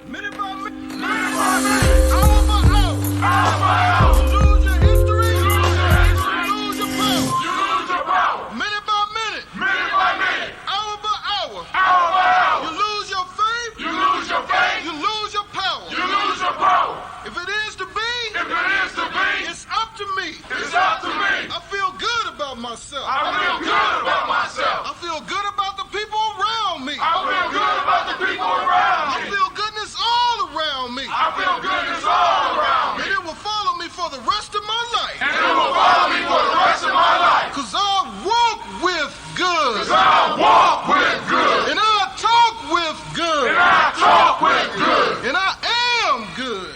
Minute by minute, hour by hour, you lose your history, you lose your power. Minute by minute, hour by hour, you lose your faith, you lose your power. If it is to be, it's up to me. I feel good about myself. I feel good about the people around me. I feel goodness all around me. And it will follow me for the rest of my life. Cause I walk with good. And I talk with good. And I am good.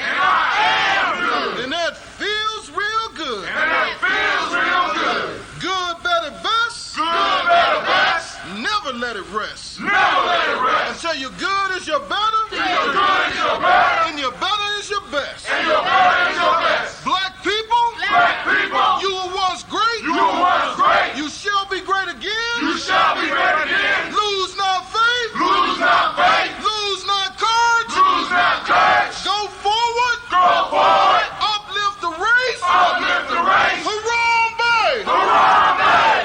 And that feels real good. Good, better, best. Never let it rest. Until your good is your better. And your better is your best. Black people. You were once great. You shall be great again. Lose not faith. Lose not courage. Go forward. Uplift the race. Harambe. Harambe.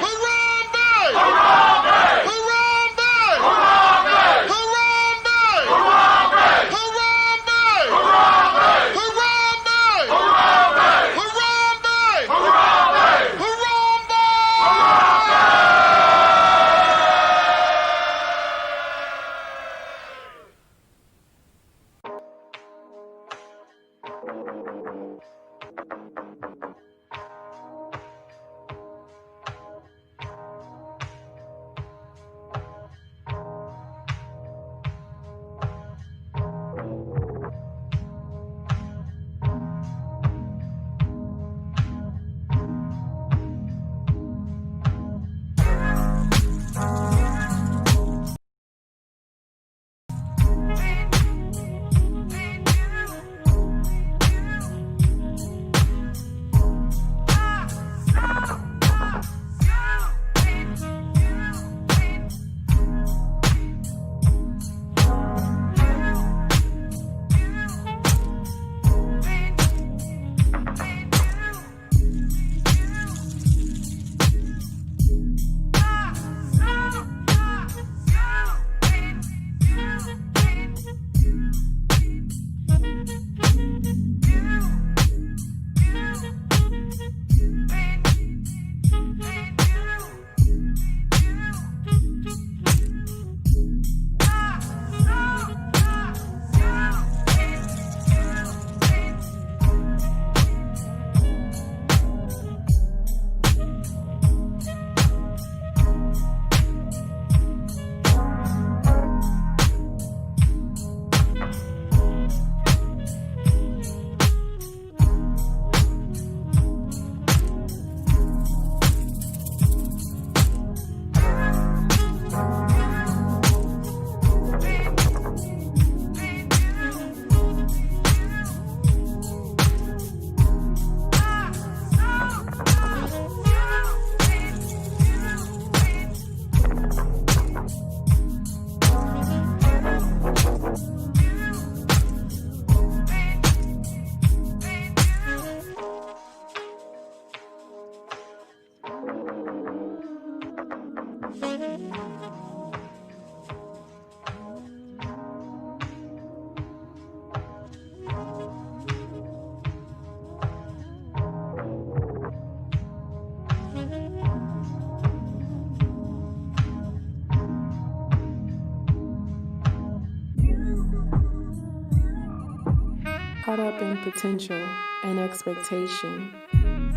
Caught up in potential and expectation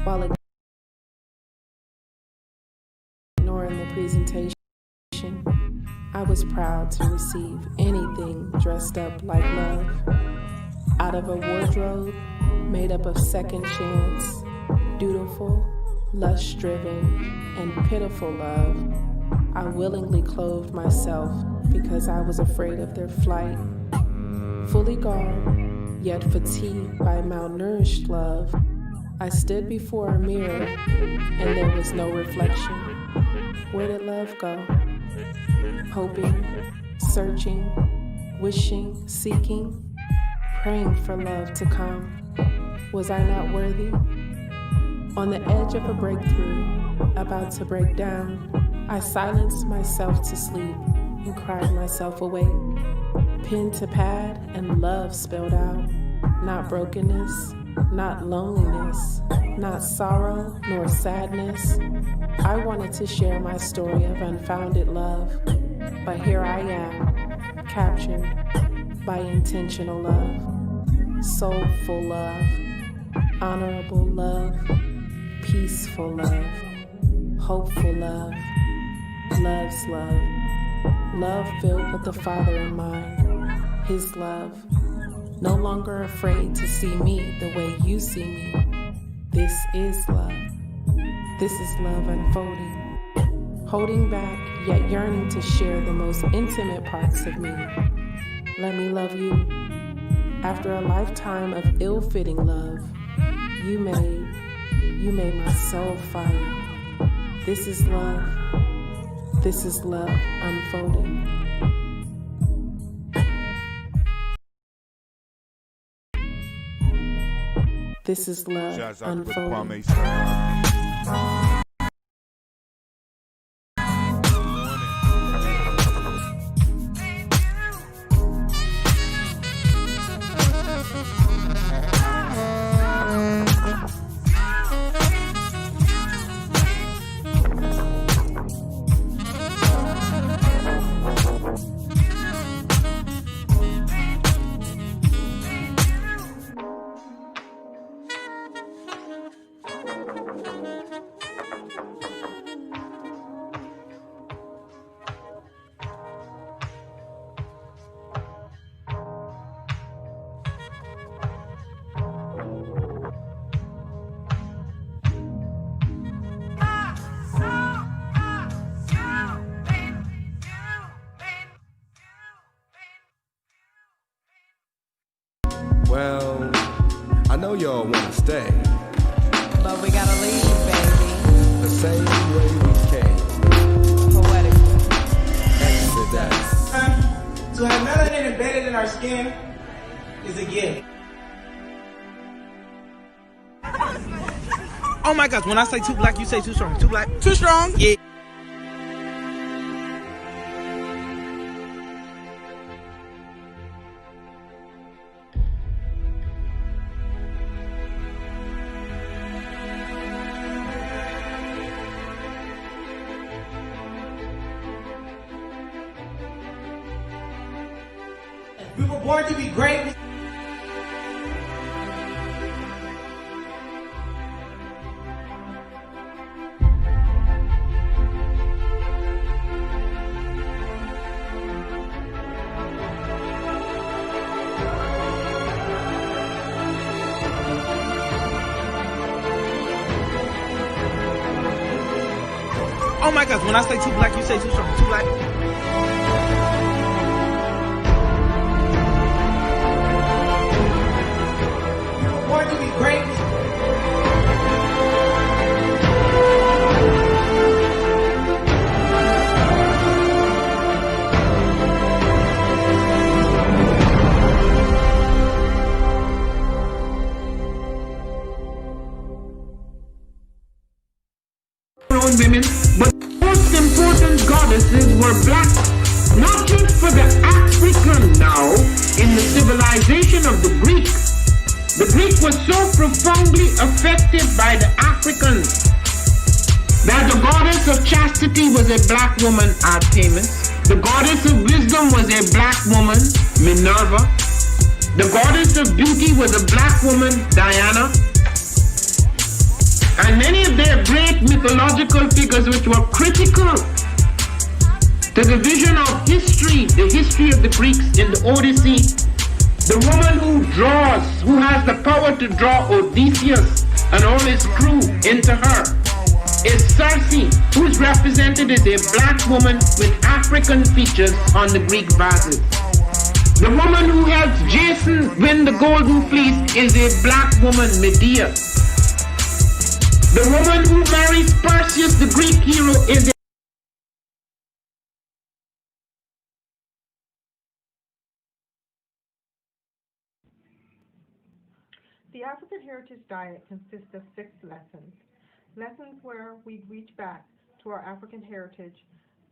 while ignoring the presentation. I was proud to receive anything dressed up like love out of a wardrobe made up of second chance, dutiful, lust-driven, and pitiful love. I willingly clothed myself because I was afraid of their flight. Fully garbed, yet fatigued by malnourished love, I stood before a mirror and there was no reflection. Where did love go? Hoping, searching, wishing, seeking. praying for love to come. Was I not worthy? On the edge of a breakthrough, about to break down, I silenced myself to sleep and cried myself awake. Pen to pad and love spilled out. Not brokenness, not loneliness, not sorrow nor sadness. I wanted to share my story of unfounded love, but here I am, captured by intentional love, soulful love, honorable love, peaceful love, hopeful love, love's love, love filled with the Father in mind, His love, no longer afraid to see me the way you see me. This is love. This is love unfolding, holding back yet yearning to share the most intimate parts of me. Let me love you. After a lifetime of ill-fitting love, you made my soul fire. This is love. This is love unfolding. This is love unfolding. Well, I know y'all wanna stay, but we gotta leave, baby. the same way we came. Poetically. Exodus. To have melanin embedded in our skin is a gift. Oh my gosh, when I say too black, you say too strong. Too black? Too strong? Yeah. We were born to be great. Oh my gosh, when I say too black, you say too strong. Too black? We were born to be great. Women, but most important goddesses were black, not just for the African now, in the civilization of the Greek. The Greek was so profoundly affected by the Africans that the goddess of chastity was a black woman, Artemis. The goddess of wisdom was a black woman, Minerva. The goddess of beauty was a black woman, Diana. And many of their great mythological figures which were critical to the vision of history, the history of the Greeks in the Odyssey, the woman who draws, who has the power to draw Odysseus and all his crew into her, is Circe, who is represented as a black woman with African features on the Greek vases. The woman who helps Jason win the Golden Fleece is a black woman, Medea. The woman who marries Perseus, the Greek hero, is The African Heritage Diet consists of 6 lessons. Lessons where we reach back to our African heritage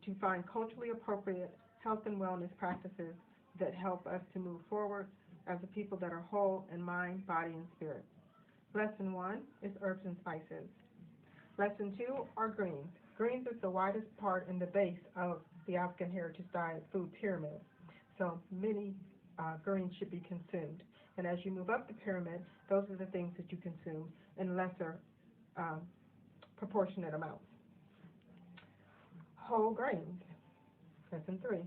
to find culturally appropriate health and wellness practices that help us to move forward as a people that are whole in mind, body, and spirit. Lesson 1 is herbs and spices. Lesson 2 are greens. Greens is the widest part in the base of the African Heritage Diet food pyramid. So many greens should be consumed. And as you move up the pyramid, those are the things that you consume in lesser proportionate amounts. Whole grains, lesson 3.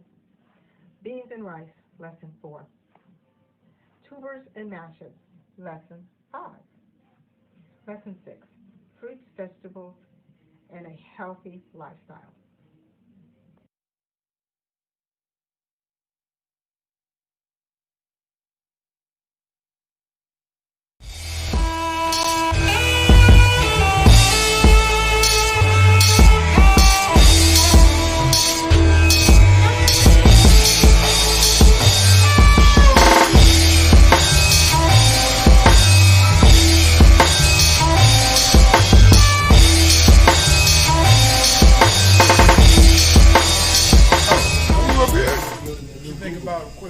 Beans and rice, lesson 4. Tubers and mashes, lesson 5. Lesson 6. Fruits, vegetables, and a healthy lifestyle.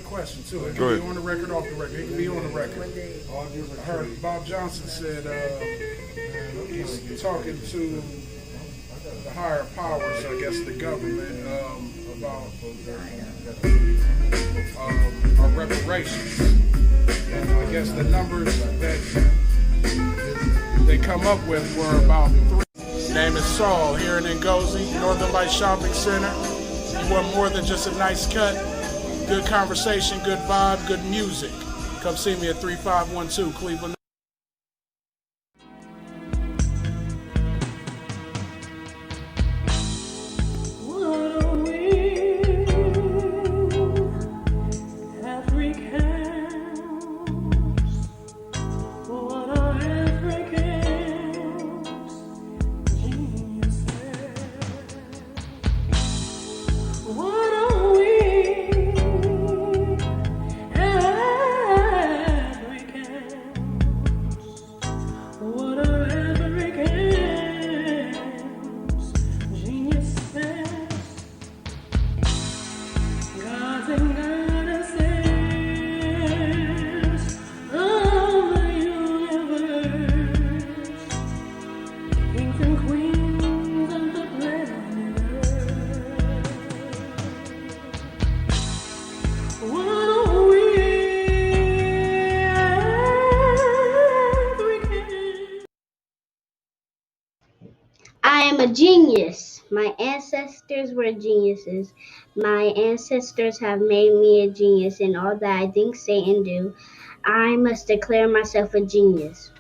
Question too. It can be on the record, off the record. It can be on the record. I heard Bob Johnson said he's talking to the higher powers, I guess the government, about our reparations. And I guess the numbers that they come up with were about 3. His name is Saul here in Ngozi, Northern Light Shopping Center. You want more than just a nice cut? Good conversation, good vibe, good music. Come see me at 3512 Cleveland. I am a genius. My ancestors were geniuses. My ancestors have made me a genius in all that I think, say, and do. I must declare myself a genius.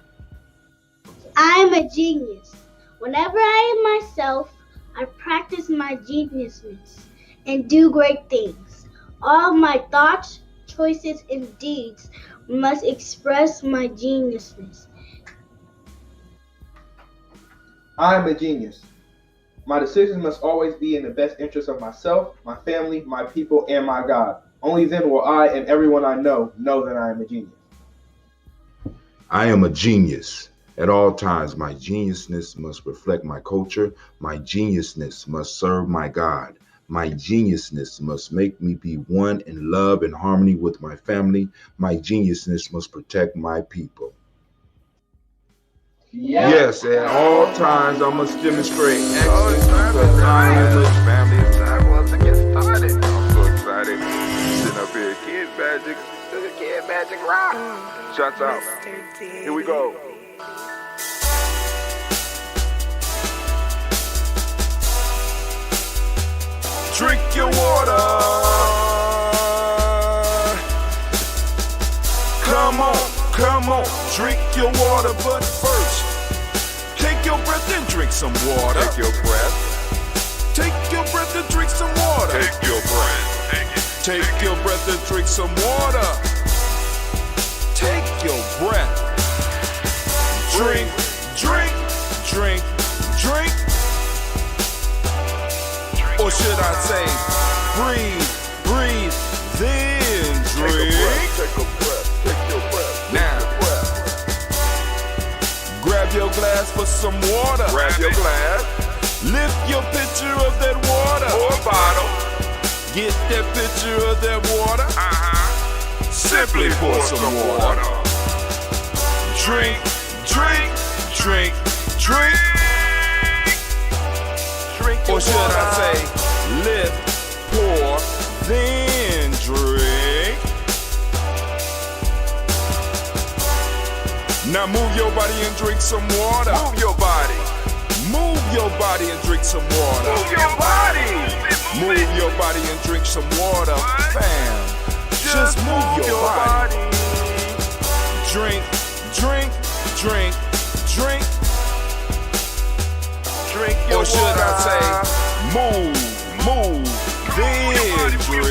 I am a genius. Whenever I am myself, I practice my geniusness and do great things. All my thoughts, choices, and deeds must express my geniusness. I am a genius. My decisions must always be in the best interest of myself, my family, my people, and my God. Only then will I and everyone I know that I am a genius. I am a genius. At all times, my geniusness must reflect my culture. My geniusness must serve my God. My geniusness must make me be one in love and harmony with my family. My geniusness must protect my people. Yes, at all times I must demonstrate excellence because I am a family. It's time for us to get started. I'm so excited. Sitting up here, Kid Magic Rock. Shouts out. Here we go. Drink your water. Come on, drink your water, but first, take your breath and drink some water. Take your breath. Take your breath and drink some water. Take your breath. Take your breath and drink some water. Take your breath. Drink. Or should I say, breathe, then drink. Take a breath. Now, glass for some water. Grab your glass. Lift your pitcher of that water. Or bottle. Get that pitcher of that water. Simply pour some water. Drink, drink, drink, drink. Drink your water. Or should I say, lift, pour, then drink. Now move your body and drink some water. Move your body. Move your body and drink some water. Move your body. Move your body and drink some water. Fam, just move your body. Drink, drink, drink, drink. Drink your water. Or should I say, move, then drink.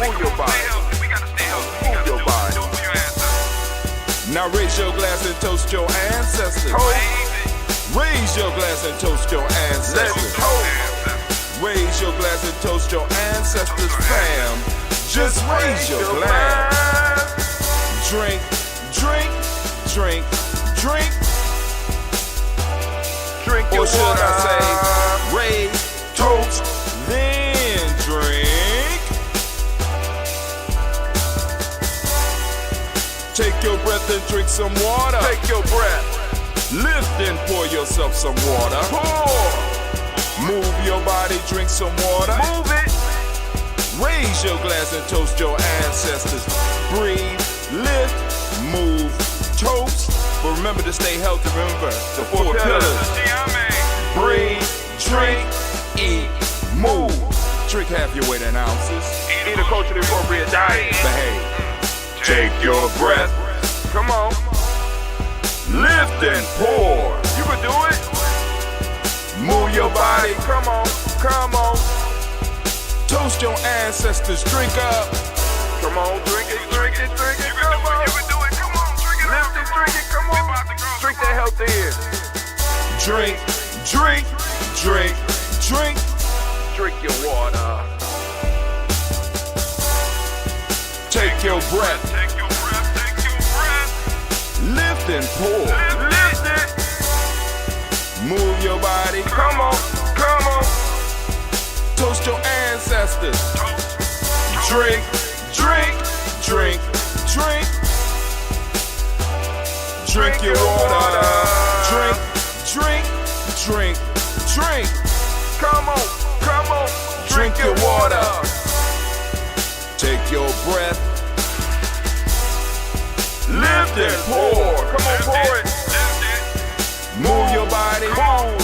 Move your body. Move your body. Now raise your glass and toast your ancestors. Raise your glass and toast your ancestors. Raise your glass and toast your ancestors, fam. Just raise your glass. Drink, drink, drink, drink. Drink your water. Or should I say, raise, toast, then drink. Take your breath and drink some water. Take your breath. Lift and pour yourself some water. Pour. Move your body, drink some water. Move it. Raise your glass and toast your ancestors. Breathe, lift, move, toast. But remember to stay healthy. Remember the four pillars. Breathe, drink, eat, move. Drink half your weight in ounces. Eat a culturally appropriate diet. Behave. Take your breath. Come on. Lift and pour. You can do it. Move your body. Come on. Come on. Toast your ancestors. Drink up. Come on. Drink it. Drink it. Drink it. Come on. You can do it. Come on. Drink it. Lift it. Drink it. Come on. Drink that health in. Drink. Drink. Drink. Drink. Drink your water. Take your breath. Take your breath. Take your breath. Lift and pour. Lift it. Move your body. Come on. Come on. Toast your ancestors. Drink. Drink. Drink. Drink. Drink your water. Drink. Drink. Drink. Drink. Come on. Come on. Drink your water. Take your breath. Lift and pour. Come on, pour it. Move your body. Move.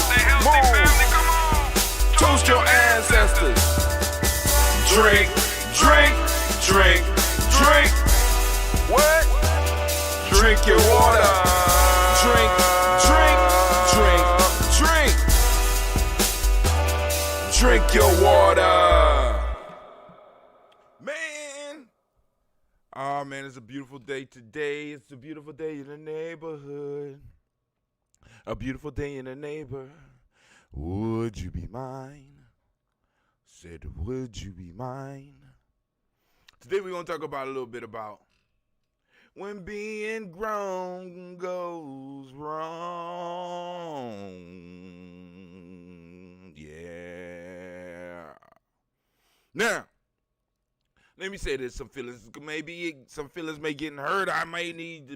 Toast your ancestors. Drink. Drink. Drink. Drink. What? Drink your water. Drink. Drink. Drink. Drink. Drink your water. Oh man, it's a beautiful day today. It's a beautiful day in the neighborhood. A beautiful day in the neighbor. Would you be mine? Said, would you be mine? Today we're going to talk about a little bit about when being grown goes wrong. Yeah. Now, let me say this, some feelings may get hurt. I may need to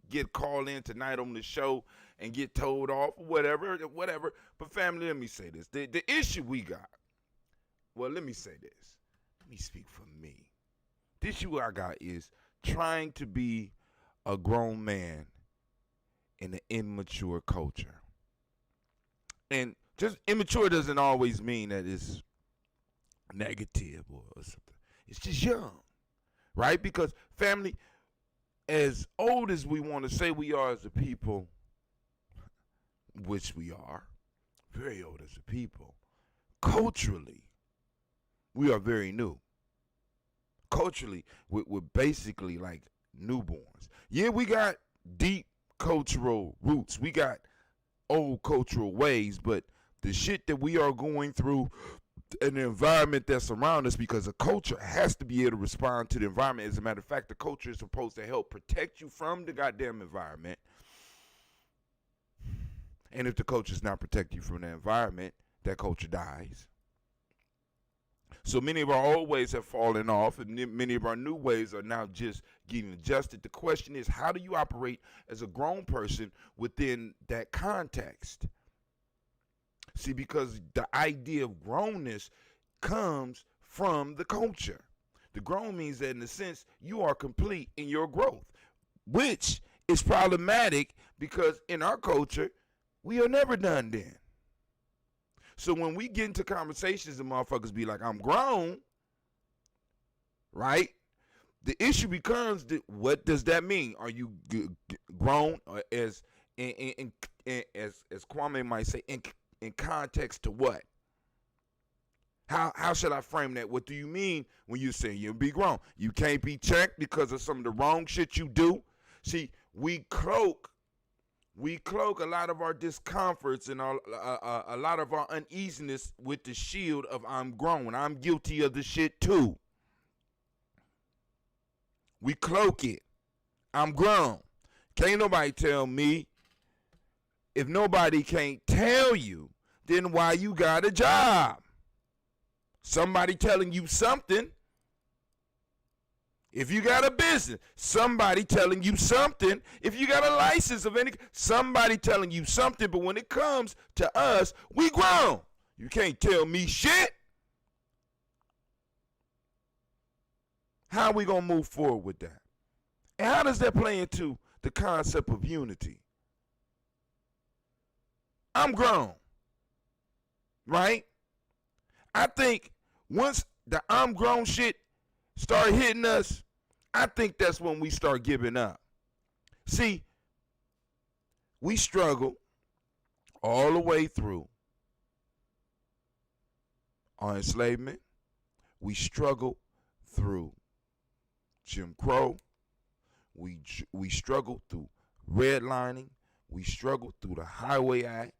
get called in tonight on the show and get told off, whatever. But family, let me say this. The issue we got, well, let me say this. Let me speak for me. The issue I got is trying to be a grown man in an immature culture. And just immature doesn't always mean that it's negative or something. It's just young, right? Because family, as old as we want to say we are as a people, which we are, very old as a people, culturally, we are very new. Culturally, we're basically like newborns. Yeah, we got deep cultural roots. We got old cultural ways, but the shit that we are going through and the environment that's around us, because a culture has to be able to respond to the environment. As a matter of fact, the culture is supposed to help protect you from the goddamn environment. And if the culture is not protecting you from the environment, that culture dies. So many of our old ways have fallen off, and many of our new ways are now just getting adjusted. The question is, how do you operate as a grown person within that context? See, because the idea of grownness comes from the culture. The grown means that, in a sense, you are complete in your growth, which is problematic because in our culture, we are never done then. So when we get into conversations and motherfuckers be like, I'm grown, right? The issue becomes, what does that mean? Are you grown, or as Kwame might say, in context to what? How should I frame that? What do you mean when you say you'll be grown? You can't be checked because of some of the wrong shit you do. See, we cloak a lot of our discomforts and a lot of our uneasiness with the shield of I'm grown. I'm guilty of the shit too. We cloak it. I'm grown. Can't nobody tell me. If nobody can't tell you, then why you got a job? Somebody telling you something. If you got a business, somebody telling you something. If you got a license of any, somebody telling you something. But when it comes to us, we grown. You can't tell me shit. How are we going to move forward with that? And how does that play into the concept of unity? I'm grown, right? I think once the I'm grown shit start hitting us, I think that's when we start giving up. See, we struggle all the way through our enslavement. We struggle through Jim Crow. We struggle through redlining. We struggle through the Highway Act.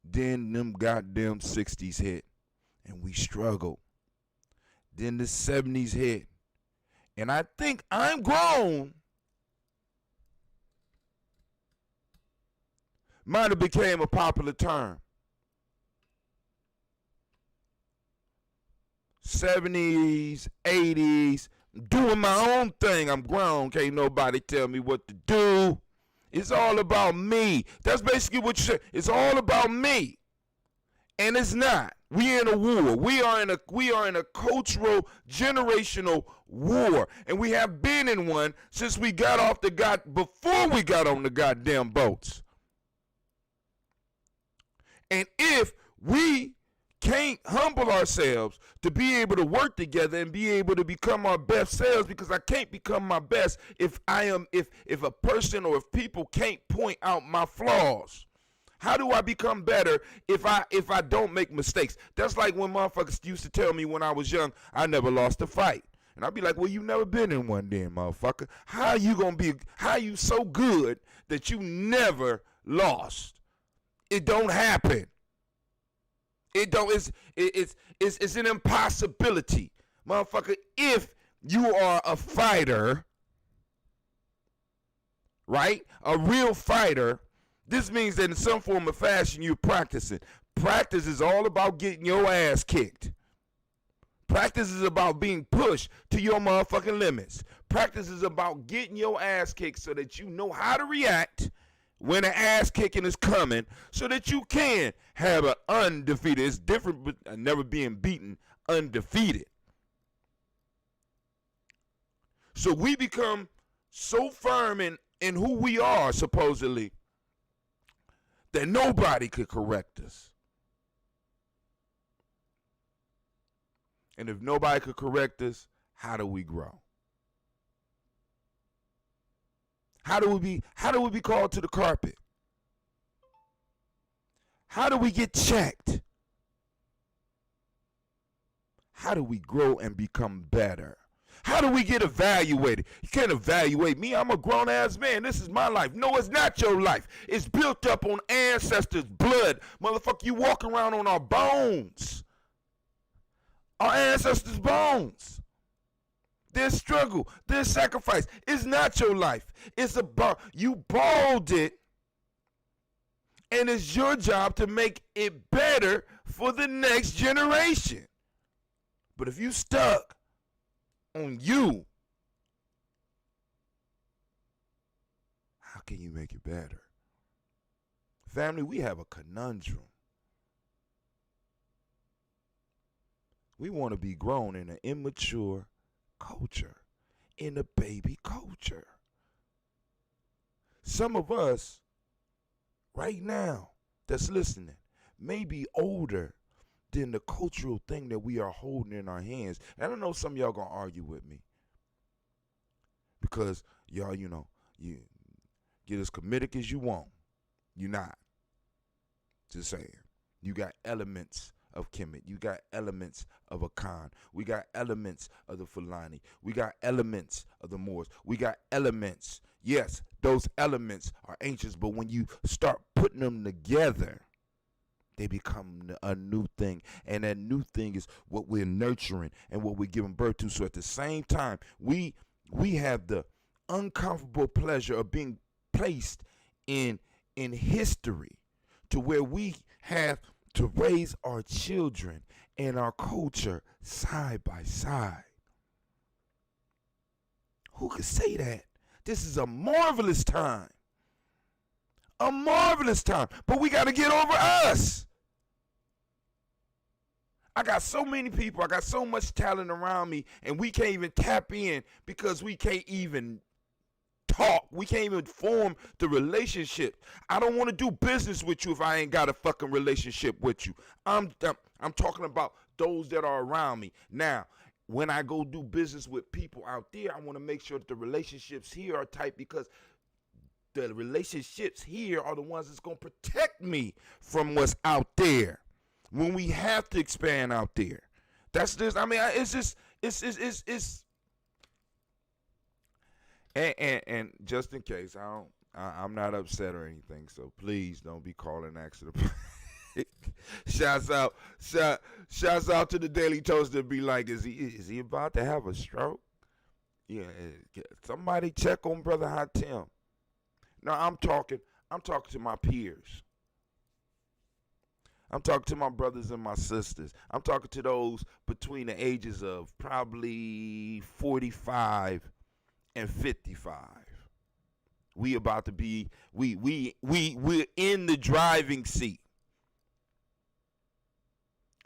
Then them goddamn 60s hit, and we struggled. Then the 70s hit. And I think I'm grown might have became a popular term. 70s, 80s, doing my own thing. I'm grown. Can't nobody tell me what to do. It's all about me. That's basically what you said. It's all about me. And it's not. We in a war. We are in a cultural, generational war. And we have been in one since we got before we got on the goddamn boats. And if we can't humble ourselves to be able to work together and be able to become our best selves, because I can't become my best if a person or if people can't point out my flaws. How do I become better if I don't make mistakes? That's like when motherfuckers used to tell me when I was young, I never lost a fight. And I'd be like, well, you never been in one then, motherfucker. How you so good that you never lost? It don't happen. It's an impossibility. Motherfucker, if you are a fighter, right? A real fighter, this means that in some form of fashion you're practicing. Practice is all about getting your ass kicked. Practice is about being pushed to your motherfucking limits. Practice is about getting your ass kicked so that you know how to react when an ass kicking is coming, so that you can have an undefeated. It's different with never being beaten, undefeated. So we become so firm in who we are, supposedly, that nobody could correct us. And if nobody could correct us, how do we grow? How do we be called to the carpet? How do we get checked? How do we grow and become better? How do we get evaluated? You can't evaluate me. I'm a grown-ass man. This is my life. No, it's not your life. It's built up on ancestors' blood. Motherfucker, you walk around on our bones. Our ancestors' bones. Their struggle, their sacrifice. It's not your life. It's about, you borrowed it And it's your job to make it better for the next generation. But if you stuck on you, how can you make it better? Family, we have a conundrum. We want to be grown in an immature culture, in a baby culture. Some of us right now that's listening may be older than the cultural thing that we are holding in our hands. And I know some of y'all gonna argue with me because y'all, you get as comedic as you want. You're not. Just saying. You got elements of Kemet. You got elements of Akan. We got elements of the Fulani. We got elements of the Moors. We got elements. Yes, those elements are ancient, but when you start putting them together, they become a new thing. And that new thing is what we're nurturing and what we're giving birth to. So at the same time, we have the uncomfortable pleasure of being placed in history to where we have to raise our children and our culture side by side. Who could say that? This is a marvelous time. A marvelous time. But we got to get over us. I got so many people. I got so much talent around me, and we can't even tap in because we can't even talk. We can't even form the relationship. I don't want to do business with you if I ain't got a fucking relationship with you. I'm talking about those that are around me. Now, when I go do business with people out there, I want to make sure that the relationships here are tight because the relationships here are the ones that's going to protect me from what's out there when we have to expand out there. That's just, I mean, it's And just in case, I'm not upset or anything, so please don't be calling accident. Shouts out to the Daily Toaster. Be like, is he about to have a stroke? Yeah, somebody check on Brother Hatem. No, I'm talking to my peers. I'm talking to my brothers and my sisters. I'm talking to those between the ages of probably 45 and 55. We about to be we're in the driving seat.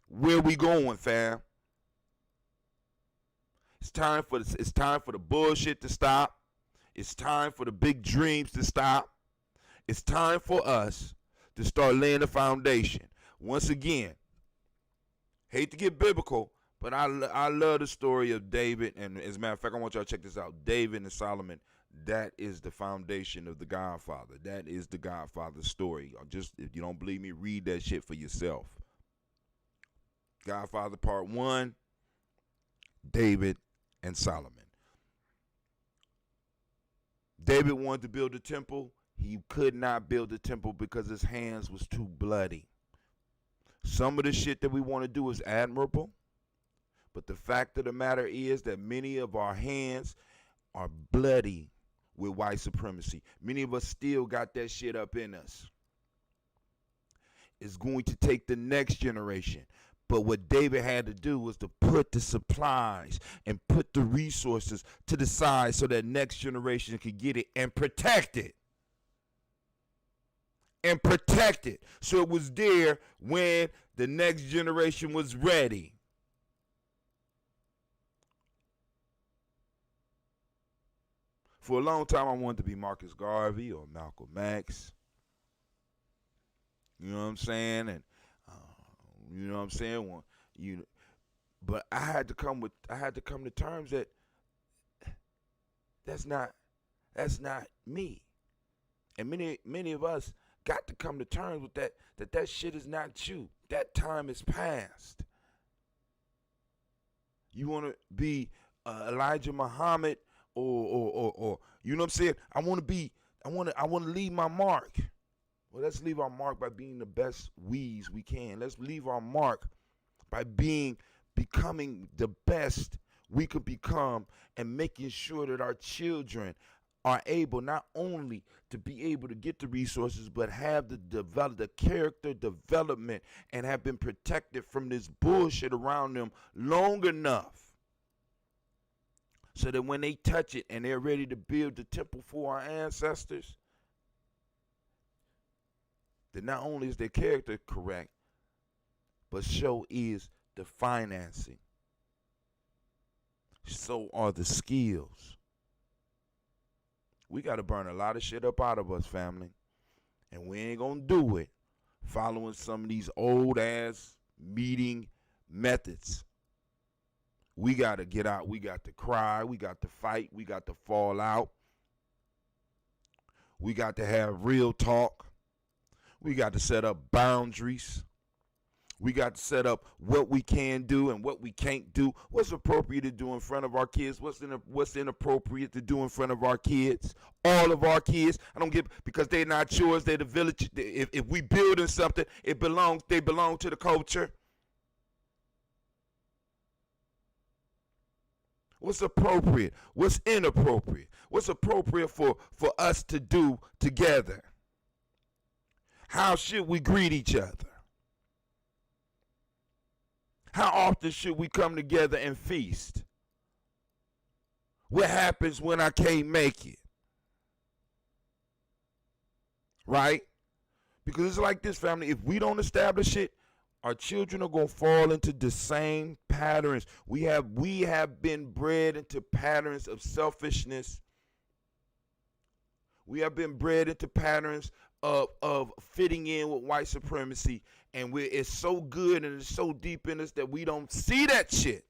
Where we going, fam? It's time for the bullshit to stop. It's time for the big dreams to stop. It's time for us to start laying the foundation. Once again, hate to get biblical, but I love the story of David, and as a matter of fact, I want y'all to check this out. David and Solomon, that is the foundation of the Godfather. That is the Godfather story. Just, if you don't believe me, read that shit for yourself. Godfather Part 1, David and Solomon. David wanted to build a temple. He could not build a temple because his hands was too bloody. Some of the shit that we want to do is admirable, but the fact of the matter is that many of our hands are bloody with white supremacy. Many of us still got that shit up in us. It's going to take the next generation. But what David had to do was to put the supplies and put the resources to the side so that next generation could get it and protect it. And protect it so it was there when the next generation was ready. For a long time, I wanted to be Marcus Garvey or Malcolm X. You know what I'm saying? And you know what I'm saying? But I had to come to terms that that's not me. And many of us got to come to terms with that shit is not you. That time is past. You want to be Elijah Muhammad or you know what I'm saying? I want to leave my mark. Well, let's leave our mark by being the best we's we can. Let's leave our mark by becoming the best we could become and making sure that our children are able not only to be able to get the resources, but have the character development and have been protected from this bullshit around them long enough so that when they touch it and they're ready to build the temple for our ancestors, that not only is their character correct, but so is the financing. So are the skills. We got to burn a lot of shit up out of us, family. And we ain't going to do it following some of these old ass meeting methods. We got to get out. We got to cry. We got to fight. We got to fall out. We got to have real talk. We got to set up boundaries. We got to set up what we can do and what we can't do. What's appropriate to do in front of our kids? What's inappropriate to do in front of our kids? All of our kids. I don't give, because they're not yours. They're the village. If we building something, they belong to the culture. What's appropriate? What's inappropriate? What's appropriate for us to do together? How should we greet each other? How often should we come together and feast? What happens when I can't make it? Right? Because it's like this, family. If we don't establish it, our children are going to fall into the same patterns. We have been bred into patterns of selfishness. We have been bred into patterns of fitting in with white supremacy, and it's so good and it's so deep in us that we don't see that shit.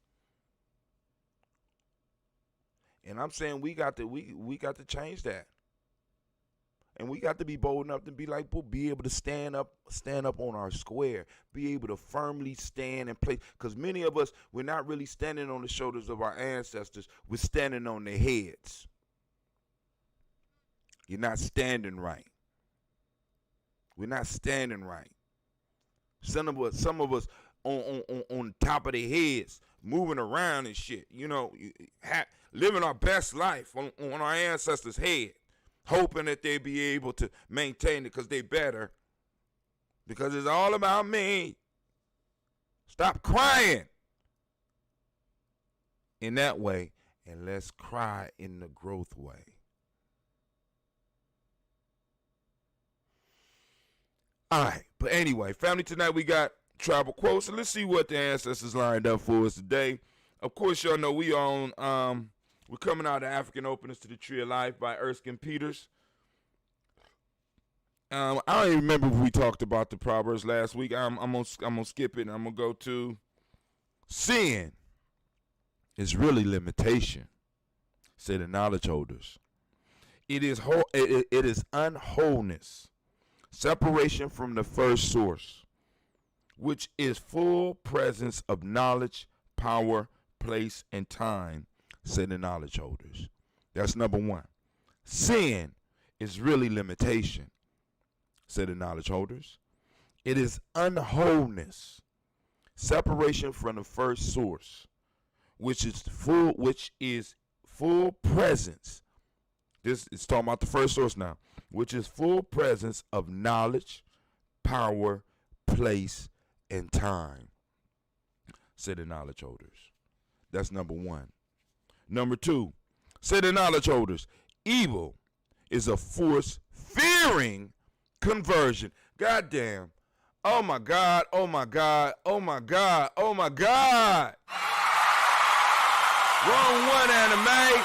And I'm saying we got to change that. And we got to be bold enough to be like, we'll be able to stand up on our square, be able to firmly stand and place. Because many of us, we're not really standing on the shoulders of our ancestors. We're standing on their heads. You're not standing right. We're not standing right. Some of us on top of their heads, moving around and shit. You know, living our best life on our ancestors' head, hoping that they be able to maintain it because they better. Because it's all about me. Stop crying in that way, and let's cry in the growth way. All right, but anyway, family, tonight we got tribal quotes, and let's see what the ancestors lined up for us today. Of course, y'all know we on, we're coming out of African Openers to the Tree of Life by Erskine Peters. I don't even remember if we talked about the Proverbs last week. I'm gonna skip it, and I'm gonna go to sin is really limitation, say the knowledge holders. It is unwholeness. Separation from the first source, which is full presence of knowledge, power, place, and time, say the knowledge holders. That's number one. Sin is really limitation, say the knowledge holders. It is unwholeness, separation from the first source, which is full presence. This is talking about the first source now, which is full presence of knowledge, power, place, and time, say the knowledge holders. That's number one. Number two, say the knowledge holders. Evil is a force fearing conversion. Goddamn. Oh my God, oh my God, oh my God, oh my God. Wrong one, anime.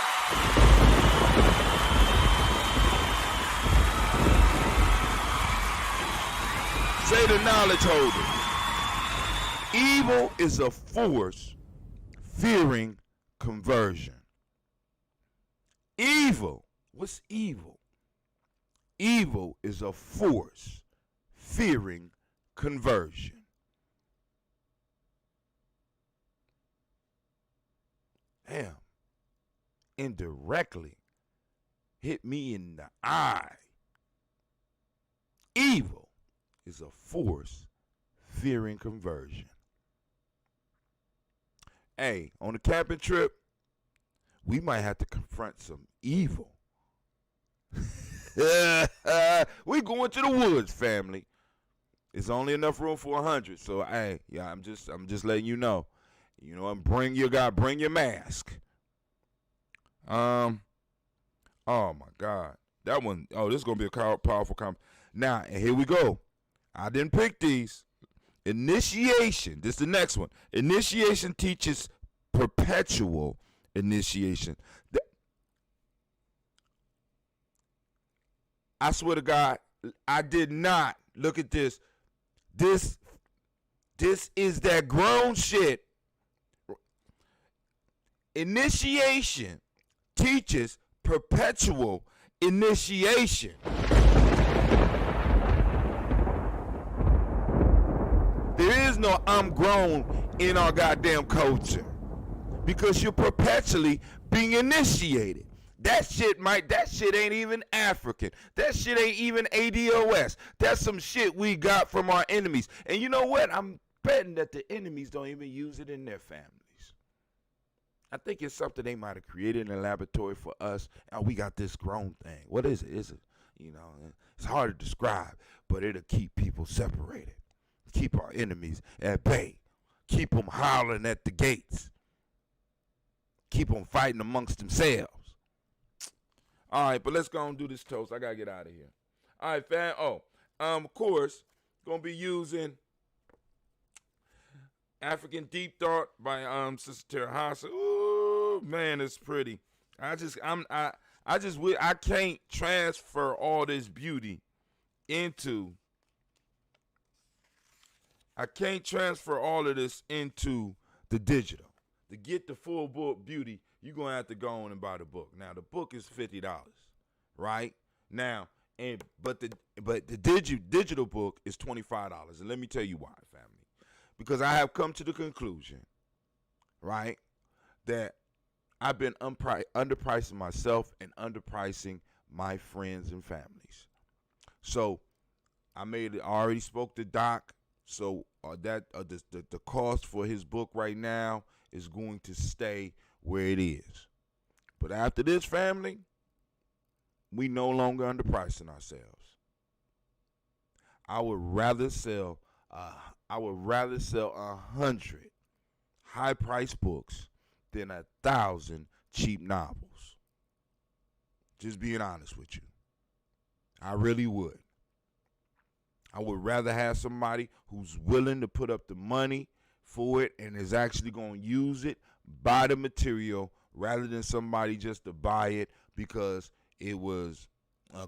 Say the knowledge holder. Evil is a force fearing conversion. Evil. What's evil? Evil is a force fearing conversion. Damn. Indirectly hit me in the eye. Evil is a force fearing conversion. Hey, on the camping trip, we might have to confront some evil. We going to the woods, family. It's only enough room for 100. So hey, yeah, I'm just letting you know. You know, and bring your mask. Oh my God. That one, this is gonna be a powerful comment. Now, and here we go. I didn't pick these. Initiation. This is the next one. Initiation teaches perpetual initiation. I swear to God, I did not look at this. This is that grown shit. Initiation teaches perpetual initiation. There is no I'm grown in our goddamn culture because you're perpetually being initiated. That shit ain't even African. That shit ain't even ADOS. That's some shit we got from our enemies. And you know what? I'm betting that the enemies don't even use it in their families. I think it's something they might have created in a laboratory for us. And we got this grown thing. What is it? It's hard to describe, but it'll keep people separated. Keep our enemies at bay. Keep them howling at the gates. Keep them fighting amongst themselves. All right, but let's go and do this toast. I got to get out of here. All right, fam. Of course, going to be using African Deep Thought by Sister Tara Hassa. Ooh, man, it's pretty. I can't transfer all this beauty into the digital. To get the full book beauty, you're going to have to go on and buy the book. Now, the book is $50, right? Now, but the digital book is $25. And let me tell you why, family. Because I have come to the conclusion, right, that I've been underpricing myself and underpricing my friends and families. So I already spoke to Doc. So the cost for his book right now is going to stay where it is. But after this, family, we no longer underpricing ourselves. I would rather sell 100 high-priced books than 1,000 cheap novels. Just being honest with you. I really would. I would rather have somebody who's willing to put up the money for it and is actually going to use it, buy the material, rather than somebody just to buy it because it was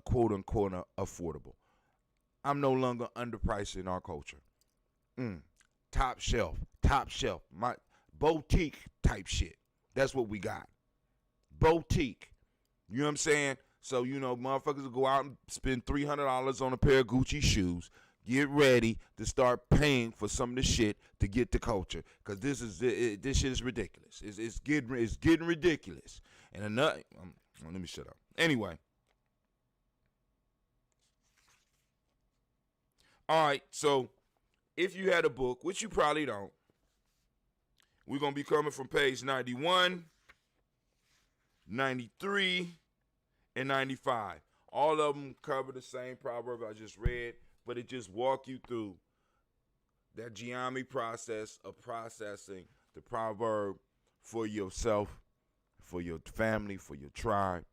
quote-unquote affordable. I'm no longer underpricing our culture. Top shelf, my boutique type shit. That's what we got. Boutique. You know what I'm saying? So, motherfuckers will go out and spend $300 on a pair of Gucci shoes. Get ready to start paying for some of the shit to get the culture, because this shit is ridiculous. It's getting ridiculous. And another, let me shut up. Anyway, all right. So, if you had a book, which you probably don't, we're gonna be coming from page 91, 93, and 95. All of them cover the same proverb I just read, but it just walk you through that Gye-Nyame process of processing the proverb for yourself, for your family, for your tribe.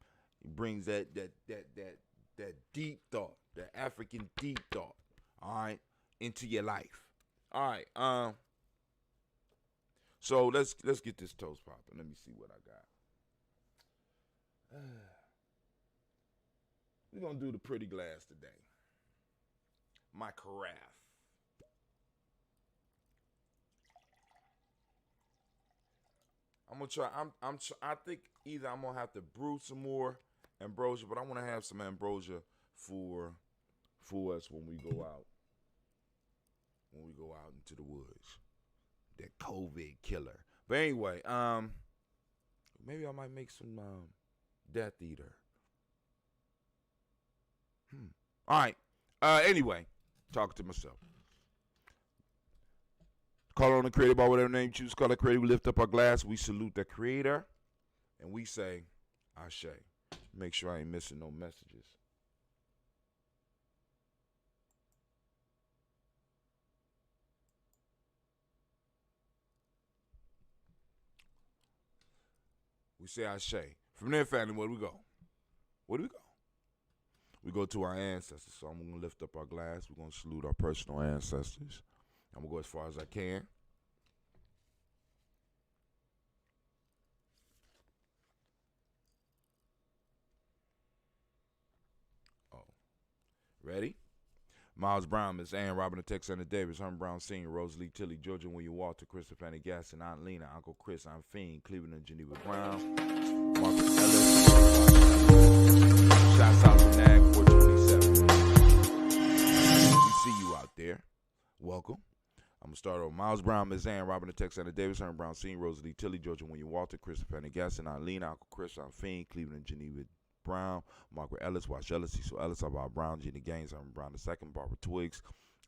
It brings that deep thought, that African deep thought, all right, into your life. All right. So let's get this toast popping. Let me see what I got. We're going to do the pretty glass today. My carafe. I'm going to try. I think either I'm going to have to brew some more ambrosia, but I want to have some ambrosia for us when we go out. When we go out into the woods. That COVID killer. But anyway, maybe I might make some Death Eater. All right. Anyway, talking to myself. Call on the creator by whatever name you choose. Call the creator. We lift up our glass. We salute the creator. And we say, Ashe. Make sure I ain't missing no messages. We say Ashe. From there, family, where do we go? Where do we go? We go to our ancestors. So I'm going to lift up our glass. We're going to salute our personal ancestors. I'm going to go as far as I can. Oh. Ready? Miles Brown, Miss Ann, Robin, Texana Davis, Herman Brown Sr., Rosalie Tilly, Georgia William Walter, Christopher Fanny Gaston, Aunt Lena, Uncle Chris, Aunt Fiend, Cleveland and Geneva Brown, Marcus Ellis. Shouts out to NAG 427. We see you out there. Welcome. I'm going to start over. Miles Brown, Miss Ann, Robin, Texana Davis, Herman Brown Sr., Rosalie Tilly, Georgia William Walter, Christopher Fanny Gaston, Aunt Lena, Uncle Chris, Aunt Fiend, Cleveland and Geneva Brown, Margaret Ellis, Wash Ellis, Cecil Ellis, Bob Brown, Jenny Gaines, Herman Brown II, Barbara Twiggs,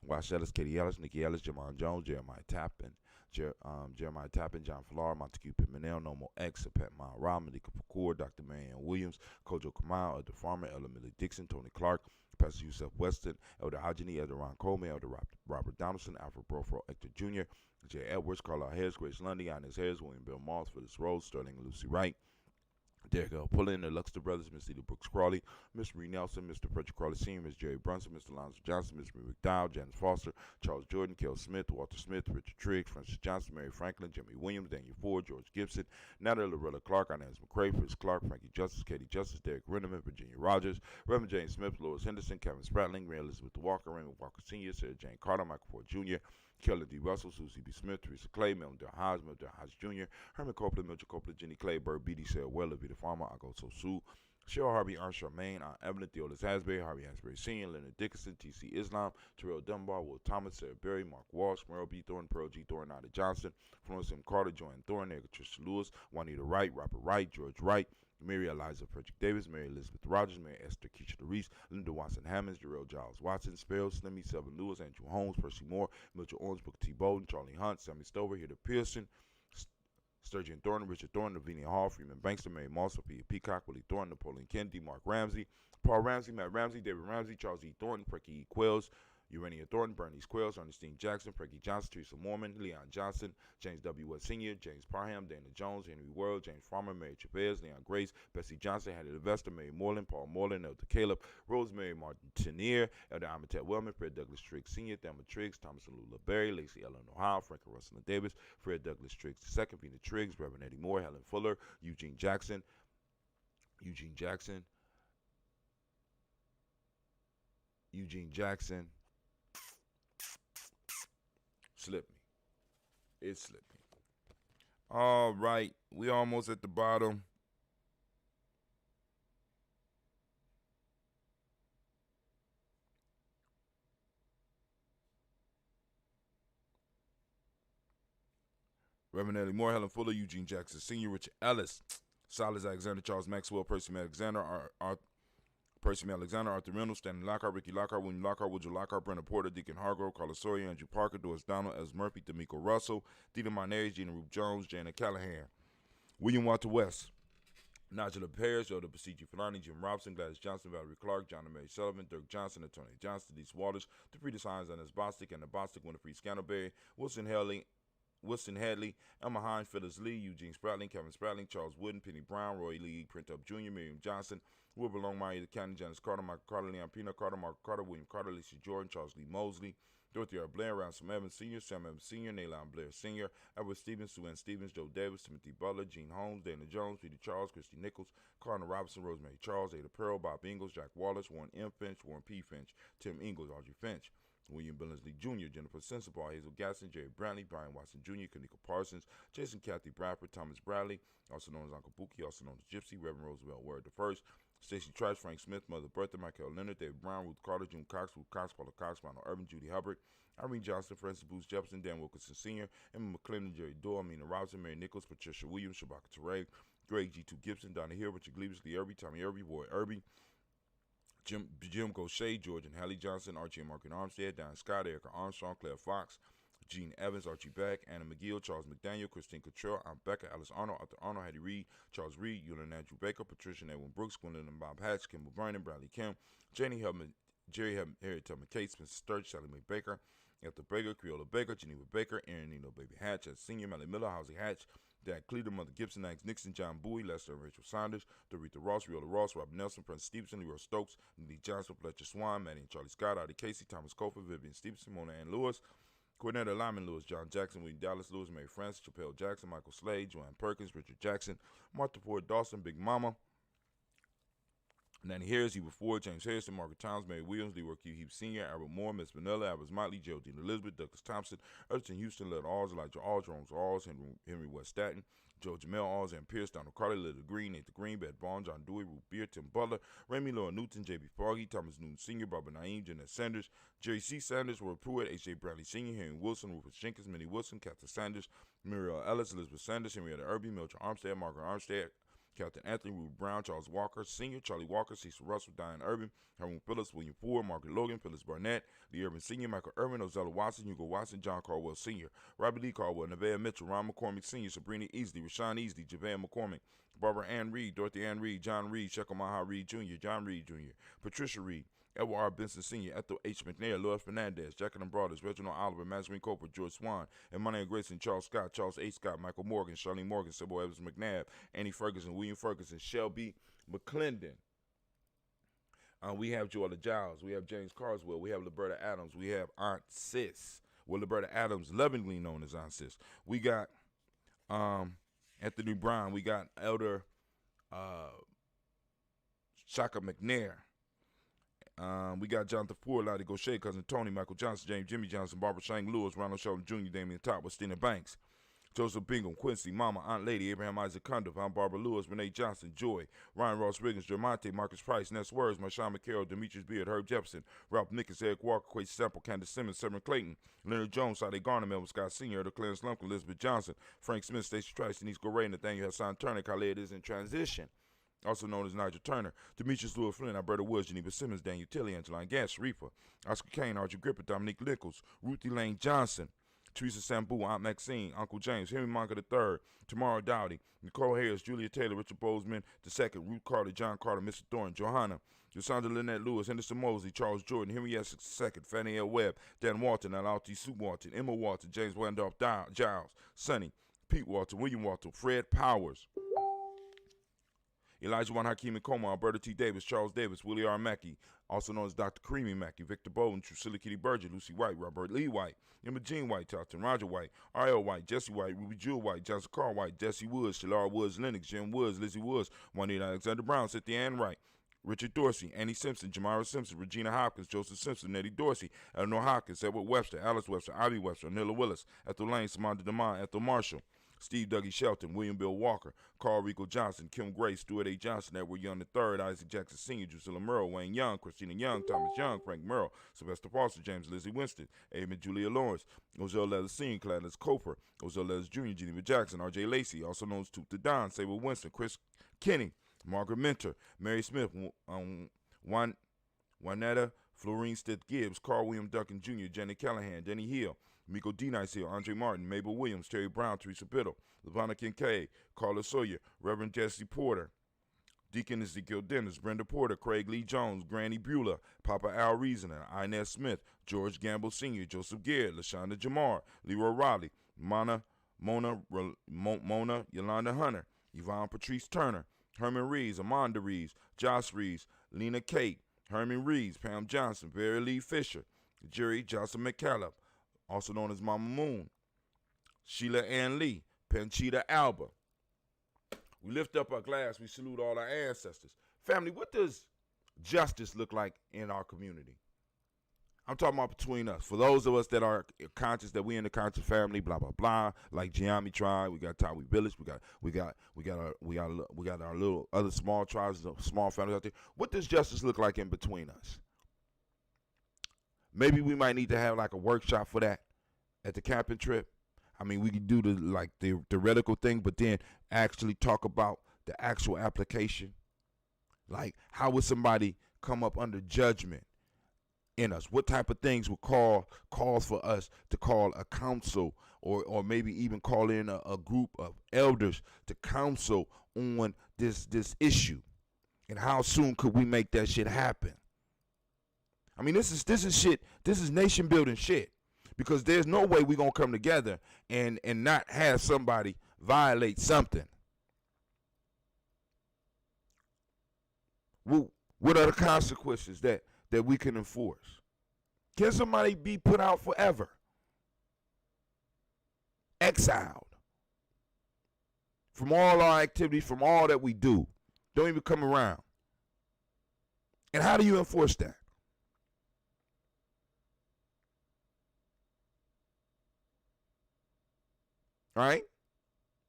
Wash Ellis, Katie Ellis, Nikki Ellis, Jamon Jones, Jeremiah Tappan, John Fallar, Montague Pimenel, Nomo X, Pat Mile Rob, Malika Pacour, Dr. Marianne Williams, Kojo Kamal, Elder Farmer, Elder Millie Dixon, Tony Clark, Pastor Yusef Weston, Elder Hajini, Elder Ron Coleman, Elder Robert Donaldson, Alfred Brofro, Hector Jr., Jay Edwards, Carlisle Harris, Grace Lundy, Inez Harris, William Bill Moss, Phyllis Rose, Sterling and Lucy Wright, Derek L. Pullen, the Luxter Brothers, Miss Eda Brooks Crawley, Miss Marie Nelson, Mr. Frederick Crawley Sr., Miss Jerry Brunson, Mr. Lonzo Johnson, Miss Marie McDowell, Janice Foster, Charles Jordan, Kel Smith, Walter Smith, Richard Triggs, Francis Johnson, Mary Franklin, Jimmy Williams, Daniel Ford, George Gibson, Natalie Loretta Clark, Inez McCrae, Fritz Clark, Frankie Justice, Katie Justice, Derek Renneman, Virginia Rogers, Reverend James Smith, Lois Henderson, Kevin Spratling, Mary Elizabeth Walker, Raymond Walker Sr., Sarah Jane Carter, Michael Ford Jr., Kelly D. Russell, Susie B. Smith, Teresa Clay, Melvin Del Hodge, Melvin Del Hodge Jr., Herman Copeland, Mitchell Copeland, Jenny Clay, Bird B.D. Sarah Weller, Vita Farmer, Agoto Sue, Cheryl Harvey, Ernst Charmaine, Aunt Evelyn, Theodis Hasbury, Harvey Hasbury Sr., Leonard Dickinson, T.C. Islam, Terrell Dunbar, Will Thomas, Sarah Berry, Mark Walsh, Merle B. Thorne, Pearl G. Thorne, Ida Johnson, Florence M. Carter, Joanne Thorne, Edgar Trisha Lewis, Juanita Wright, Robert Wright, George Wright, Mary Eliza Frederick Davis, Mary Elizabeth Rogers, Mary Esther Keisha Reese, Linda Watson Hammonds, Jarrell Giles Watson, Sparrow, Slimmy, Selvin Lewis, Andrew Holmes, Percy Moore, Mitchell Owens, Booker T. Bowden, Charlie Hunt, Sammy Stover, Hilda Pearson, Sturgeon Thornton, Richard Thornton, Lavinia Hall, Freeman Bankster, Mary Moss, Sophia Peacock, Willie Thornton, Napoleon Kennedy, Mark Ramsey, Paul Ramsey, Matt Ramsey, David Ramsey, Charles E. Thornton, Precky E. Quells, Urania Thornton, Bernice Quells, Ernestine Jackson, Precky Johnson, Teresa Mormon, Leon Johnson, James W. West Sr., James Parham, Dana Jones, Henry World, James Farmer, Mary Chavez, Leon Grace, Bessie Johnson, Hattie Levester, Mary Moreland, Paul Moreland, Elder Caleb, Rosemary Martinier, Elder Amatet Wellman, Fred Douglas Triggs Sr., Thelma Triggs, Thomas and Lula Berry, Lacey Ellen Ohio, Frank and Russell Davis, Fred Douglas Triggs II, Vina Triggs, Reverend Eddie Moore, Helen Fuller, Eugene Jackson, slipped me. It slipped me. All right, we almost at the bottom. Reverend Eddie Moore, Helen Fuller, Eugene Jackson Sr., Richard Ellis, Silas Alexander, Charles Maxwell, Percy Alexander, Arthur Reynolds, Stanley Lockhart, Ricky Lockhart, William Lockhart, Woodrow Lockhart, Brenda Porter, Deacon Hargrove, Carlos Sawyer, Andrew Parker, Doris Donald, Els Murphy, D'Amico Russell, Dita Marnez, Gina Rupe Jones, Jana Callahan, William Walter West, Nigel Paris, Yoda Basiji Fulani, Jim Robson, Gladys Johnson, Valerie Clark, John and Mary Sullivan, Dirk Johnson, Attorney Johnson, Denise Waters, DeFrida Sines, Annis Bostic, Anna Bostic, Winifred Scantleberry, Wilson Hadley, Emma Hines, Phyllis Lee, Eugene Spratling, Kevin Spratling, Charles Wooden, Penny Brown, Roy Lee, Print Up Jr., Miriam Johnson, Wilbur Longmire, County, Janice Carter, Michael Carter, Leon Pino Carter, Mark Carter, William Carter, Lisa Jordan, Charles Lee Mosley, Dorothy R. Blair, Ransom Evans Sr., Sam Evans Sr., Naylon Blair Sr., Edward Stevens, Sue Ann Stevens, Joe Davis, Timothy Butler, Gene Holmes, Dana Jones, Peter Charles, Christy Nichols, Cardinal Robinson, Rosemary Charles, Ada Pearl, Bob Ingalls, Jack Wallace, Warren M. Finch, Warren P. Finch, Tim Ingalls, Audrey Finch, William Billingsley Jr., Jennifer Sensabaugh, Hazel Gaston, Jerry Brantley, Brian Watson Jr., Kanika Parsons, Jason Kathy Bradford, Thomas Bradley, also known as Uncle Buki, also known as Gypsy, Reverend Roosevelt Word I, Stacey Trice, Frank Smith, Mother Bertha, Michael Leonard, David Brown, Ruth Carter, June Cox, Paula Cox, Ronald Urban, Judy Hubbard, Irene Johnson, Francis Booth Jefferson, Dan Wilkinson Sr., Emma McClendon, Jerry Doyle, Amina Robinson, Mary Nichols, Patricia Williams, Shabaka Teray, Greg G2 Gibson, Donna Hill, Richard Gleavis, Lee Irby, Tommy Irby, Boy Irby, Jim Gaucher, George and Hallie Johnson, Archie and Margaret Armstead, Don Scott, Erica Armstrong, Claire Fox, Gene Evans, Archie Beck, Anna McGill, Charles McDaniel, Christine Cottrell, Aunt Becca, Alice Arnold, Arthur Arnold, Hattie Reed, Charles Reed, Eulon Andrew Baker, Patricia and Edwin Brooks, Gwendolyn and Bob Hatch, Kimball Vernon, Bradley Kim, Jenny Hubman, Jerry Harriet Tubman Cates, Spencer Sturge, Sally Mae Baker, Ethel Baker, Creola Baker, Geneva Baker, Aaron Nino Baby Hatch, Senior, Melly Miller, Housie Hatch, Dan Cleaver, Mother Gibson, Angus Nixon, John Bowie, Lester and Rachel Saunders, Doretha Ross, Riola Ross, Robert Nelson, Prince Stevenson, Leroy Stokes, Lee Johnson, Fletcher Swan, Maddie and Charlie Scott, Audie Casey, Thomas Cofer, Vivian Stevenson, Mona Ann Lewis, Cornetta Lyman Lewis, John Jackson, William Dallas Lewis, Mary Francis, Chappelle Jackson, Michael Slade, Joanne Perkins, Richard Jackson, Martha Ford Dawson, Big Mama, Nanny Harris, Eva Ford, James Harrison, Margaret Towns, Mary Williams, Leroy Q. Heath Sr., Albert Moore, Miss Vanilla, Albert Motley, Geraldine Elizabeth, Douglas Thompson, Urchin Houston, Led Alls, Elijah Alls, Jones Alls, Henry West Staten, Joe Jamel Alls, Ann Pierce, Donald Carter, Little Green, Nathan Green, Beth Vaughn, John Dewey, Ruth Beer, Tim Butler, Remy Laura Newton, J.B. Foggy, Thomas Newton Sr., Barbara Naeem, Jeanette Sanders, Jerry C. Sanders, Roy Pruitt, H.J. Bradley Sr., Henry Wilson, Rufus Jenkins, Minnie Wilson, Catherine Sanders, Muriel Ellis, Elizabeth Sanders, Henrietta Irby, Mildred Armstead, Margaret Armstead, Captain Anthony, Ruth Brown, Charles Walker Sr., Charlie Walker, Cecil Russell, Diane Urban, Haroon Phillips, William Ford, Margaret Logan, Phyllis Barnett, Lee Urban Sr., Michael Irvin, Ozella Watson, Hugo Watson, John Caldwell Sr., Robbie Lee Caldwell, Nevaeh Mitchell, Ron McCormick Sr., Sabrina Easley, Rashawn Easley, Javon McCormick, Barbara Ann Reed, Dorothy Ann Reed, John Reed, Shekel Maha Reed Jr., John Reed Jr., Patricia Reed, Edward R. Benson Sr., Ethel H. McNair, Louis Fernandez, Jacqueline Broaders, Reginald Oliver, Mazarine Cooper, George Swan, Emmanuel Grayson, Charles Scott, Charles A. Scott, Michael Morgan, Charlene Morgan, Sybil Evans McNabb, Annie Ferguson, William Ferguson, Shelby McClendon. We have Joella Giles. We have James Carswell. We have Liberta Adams. We have Aunt Sis. Well, Liberta Adams, lovingly known as Aunt Sis. We got Anthony Brown. We got Elder Shaka McNair. We got Jonathan Ford, Lottie Gaucher, Cousin Tony, Michael Johnson, James Jimmy Johnson, Barbara Shank Lewis, Ronald Shelton Jr., Damian Top, Westina Banks, Joseph Bingham, Quincy, Mama, Aunt Lady, Abraham Isaac Cundiff, Aunt Barbara Lewis, Renee Johnson, Joy, Ryan Ross Riggins, Jermonte, Marcus Price, Ness Words, Marshawn McCarroll, Demetrius Beard, Herb Jefferson, Ralph Nickens, Eric Walker, Quay Sample, Candace Simmons, Severn Clayton, Leonard Jones, Sade Garner, Melvin Scott Sr., Elder Clarence Lumpkin, Elizabeth Johnson, Frank Smith, Stacey Trice, Denise Goray, Nathaniel Hassan Turner, Khaled is in transition, also known as Nigel Turner, Demetrius Lewis Flynn, Alberta Woods, Geneva Simmons, Daniel Tilly, Angeline Gass, Reaper, Oscar Kane, Archie Gripper, Dominique Nichols, Ruthie Lane Johnson, Teresa Sambu, Aunt Maxine, Uncle James, Henry Monka III, Tamara Dowdy, Nicole Harris, Julia Taylor, Richard Bozeman II, Ruth Carter, John Carter, Mr. Thorne, Johanna, Yosandra Lynette Lewis, Henderson Mosley, Charles Jordan, Henry Essex II, Fannie L. Webb, Dan Walton, Alalti Sue Walton, Emma Walton, James Randolph Giles, Sonny, Pete Walton, William Walton, Fred Powers, Elijah Juan Hakeem Nkoma, Alberta T. Davis, Charles Davis, Willie R. Mackey, also known as Dr. Creamy Mackey, Victor Bowden, Drusilla Kitty Berger, Lucy White, Robert Lee White, Emma Jean White, Talton, Roger White, R.L. White, Jesse White, Ruby Jewel White, Johnson Carl White, Jesse Woods, Shalar Woods, Lennox, Jim Woods, Lizzie Woods, Juanita Alexander Brown, Cynthia Ann Wright, Richard Dorsey, Annie Simpson, Jamara Simpson, Regina Hopkins, Joseph Simpson, Nettie Dorsey, Eleanor Hopkins, Edward Webster, Alice Webster, Ivy Webster, Nilla Willis, Ethel Lane, Samantha DeMond, Ethel Marshall, Steve Dougie Shelton, William Bill Walker, Carl Rico Johnson, Kim Gray, Stuart A. Johnson, Edward Young III, Isaac Jackson Sr., Drusilla Merle, Wayne Young, Christina Young, Thomas Young, Frank Merle, Sylvester Foster, James Lizzie Winston, Amy Julia Lawrence, Ozell Leathers Sr., Gladys Coper, Ozell Leathers Jr., Geneva Jackson, R.J. Lacey, also known as Toot the Don, Sable Winston, Chris Kinney, Margaret Mentor, Mary Smith, Juanetta Florine Stith Gibbs, Carl William Duncan Jr., Jenny Callahan, Denny Hill, Miko D. Nice Hill, Andre Martin, Mabel Williams, Terry Brown, Teresa Biddle, Lavonna Kincaid, Carla Sawyer, Reverend Jesse Porter, Deacon Ezekiel Dennis, Brenda Porter, Craig Lee Jones, Granny Beulah, Papa Al Reasoner, Inez Smith, George Gamble Sr., Joseph Garrett, LaShonda Jamar, Leroy Riley, Mona Yolanda Hunter, Yvonne Patrice Turner, Herman Reeves, Amanda Reeves, Josh Reeves, Lena Kate, Herman Reeves, Pam Johnson, Barry Lee Fisher, Jerry Johnson McCallum, also known as Mama Moon, Sheila Ann Lee, Panchita Alba. We lift up our glass, we salute all our ancestors. Family, what does justice look like in our community? I'm talking about between us. For those of us that are conscious that we in the conscious family, blah blah blah, like Gye-Nyame tribe, we got Tawi village, we got our little other small tribes, small families out there. What does justice look like in between us? Maybe we might need to have like a workshop for that at the camping trip. I mean, we could do the theoretical thing, but then actually talk about the actual application. Like, how would somebody come up under judgment in us? What type of things would cause for us to call a council or maybe even call in a group of elders to counsel on this issue? And how soon could we make that shit happen? I mean, this is shit. This is nation building shit. Because there's no way we're going to come together and not have somebody violate something. What are the consequences that we can enforce? Can somebody be put out forever? Exiled from all our activities, from all that we do. Don't even come around. And how do you enforce that? All right?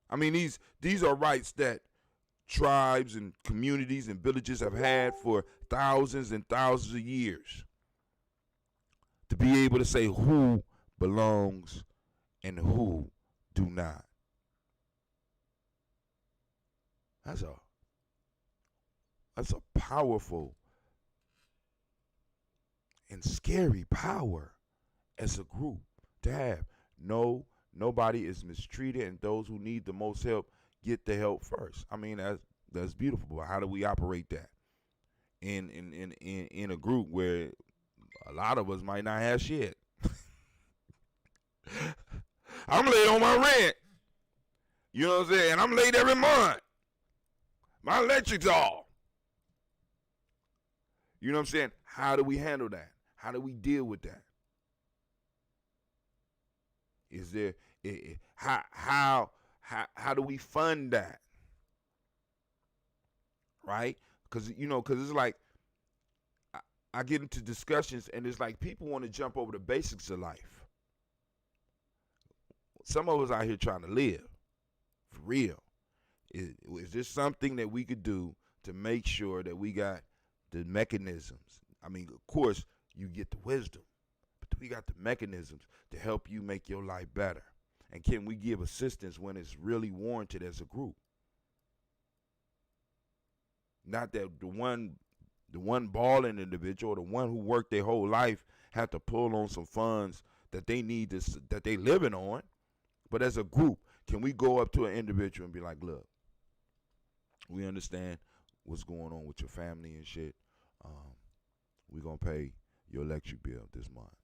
I mean, these are rights that tribes and communities and villages have had for thousands and thousands of years. To be able to say who belongs and who do not. That's a powerful and scary power as a group to have. Nobody is mistreated, and those who need the most help get the help first. I mean, that's beautiful. But how do we operate that in a group where a lot of us might not have shit? I'm late on my rent. You know what I'm saying? I'm late every month. My electric's off. You know what I'm saying? How do we handle that? How do we deal with that? Is there how do we fund that? Right? Because it's like I get into discussions and it's like people want to jump over the basics of life. Some of us out here trying to live for real. Is this something that we could do to make sure that we got the mechanisms? I mean, of course, you get the wisdom, but we got the mechanisms to help you make your life better. And can we give assistance when it's really warranted as a group? Not that the one balling individual or the one who worked their whole life have to pull on some funds that they need that they living on. But as a group, can we go up to an individual and be like, look, we understand what's going on with your family and shit. We're going to pay your electric bill this month.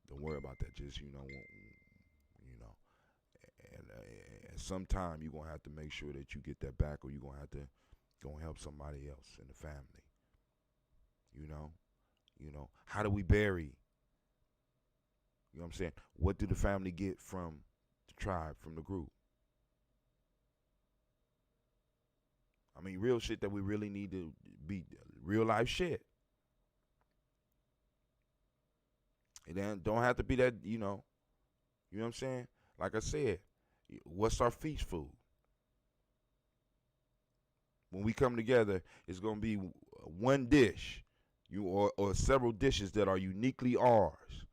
Don't worry about that. Just, and sometime you're going to have to make sure that you get that back, or you're going to have to go and help somebody else in the family. How do we bury? You know what I'm saying? What do the family get from the tribe, from the group? I mean, real shit that we really need to be real life shit. It don't have to be that, you know what I'm saying? Like I said, what's our feast food? When we come together, it's going to be one dish, or several dishes that are uniquely ours,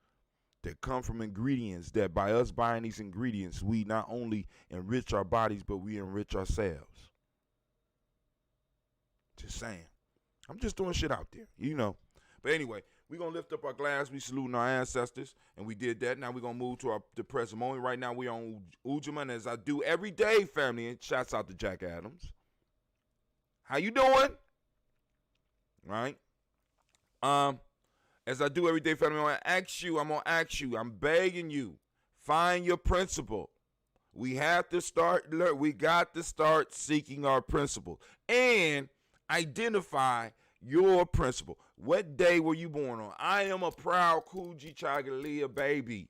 that come from ingredients that by us buying these ingredients, we not only enrich our bodies, but we enrich ourselves. Just saying. I'm just throwing shit out there, But anyway, we're going to lift up our glass. We saluting our ancestors, and we did that. Now we're going to move to the present moment. Right now we're on Ujamaa, and as I do every day, family, and shouts out to Jack Adams. How you doing? Right? As I do every day, family, I'm going to ask you, I'm begging you, find your principle. We got to start seeking our principle and identify your principle. What day were you born on? I am a proud Coogee Chagalia baby,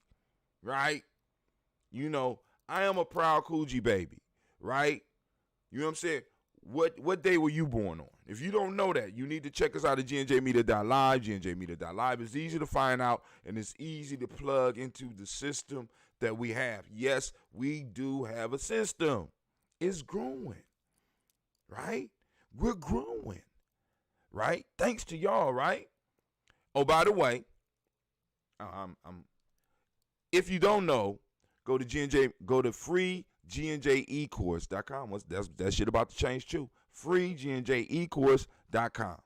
right? I am a proud Coogee baby, right? You know what I'm saying? What day were you born on? If you don't know that, you need to check us out at GNJmedia.live. GNJmedia.live is easy to find out, and it's easy to plug into the system that we have. Yes, we do have a system. It's growing, right? We're growing, right? Thanks to y'all, right? Oh, by the way, if you don't know, go to freegnjecourse.com. That shit about to change too. freegnjecourse.com.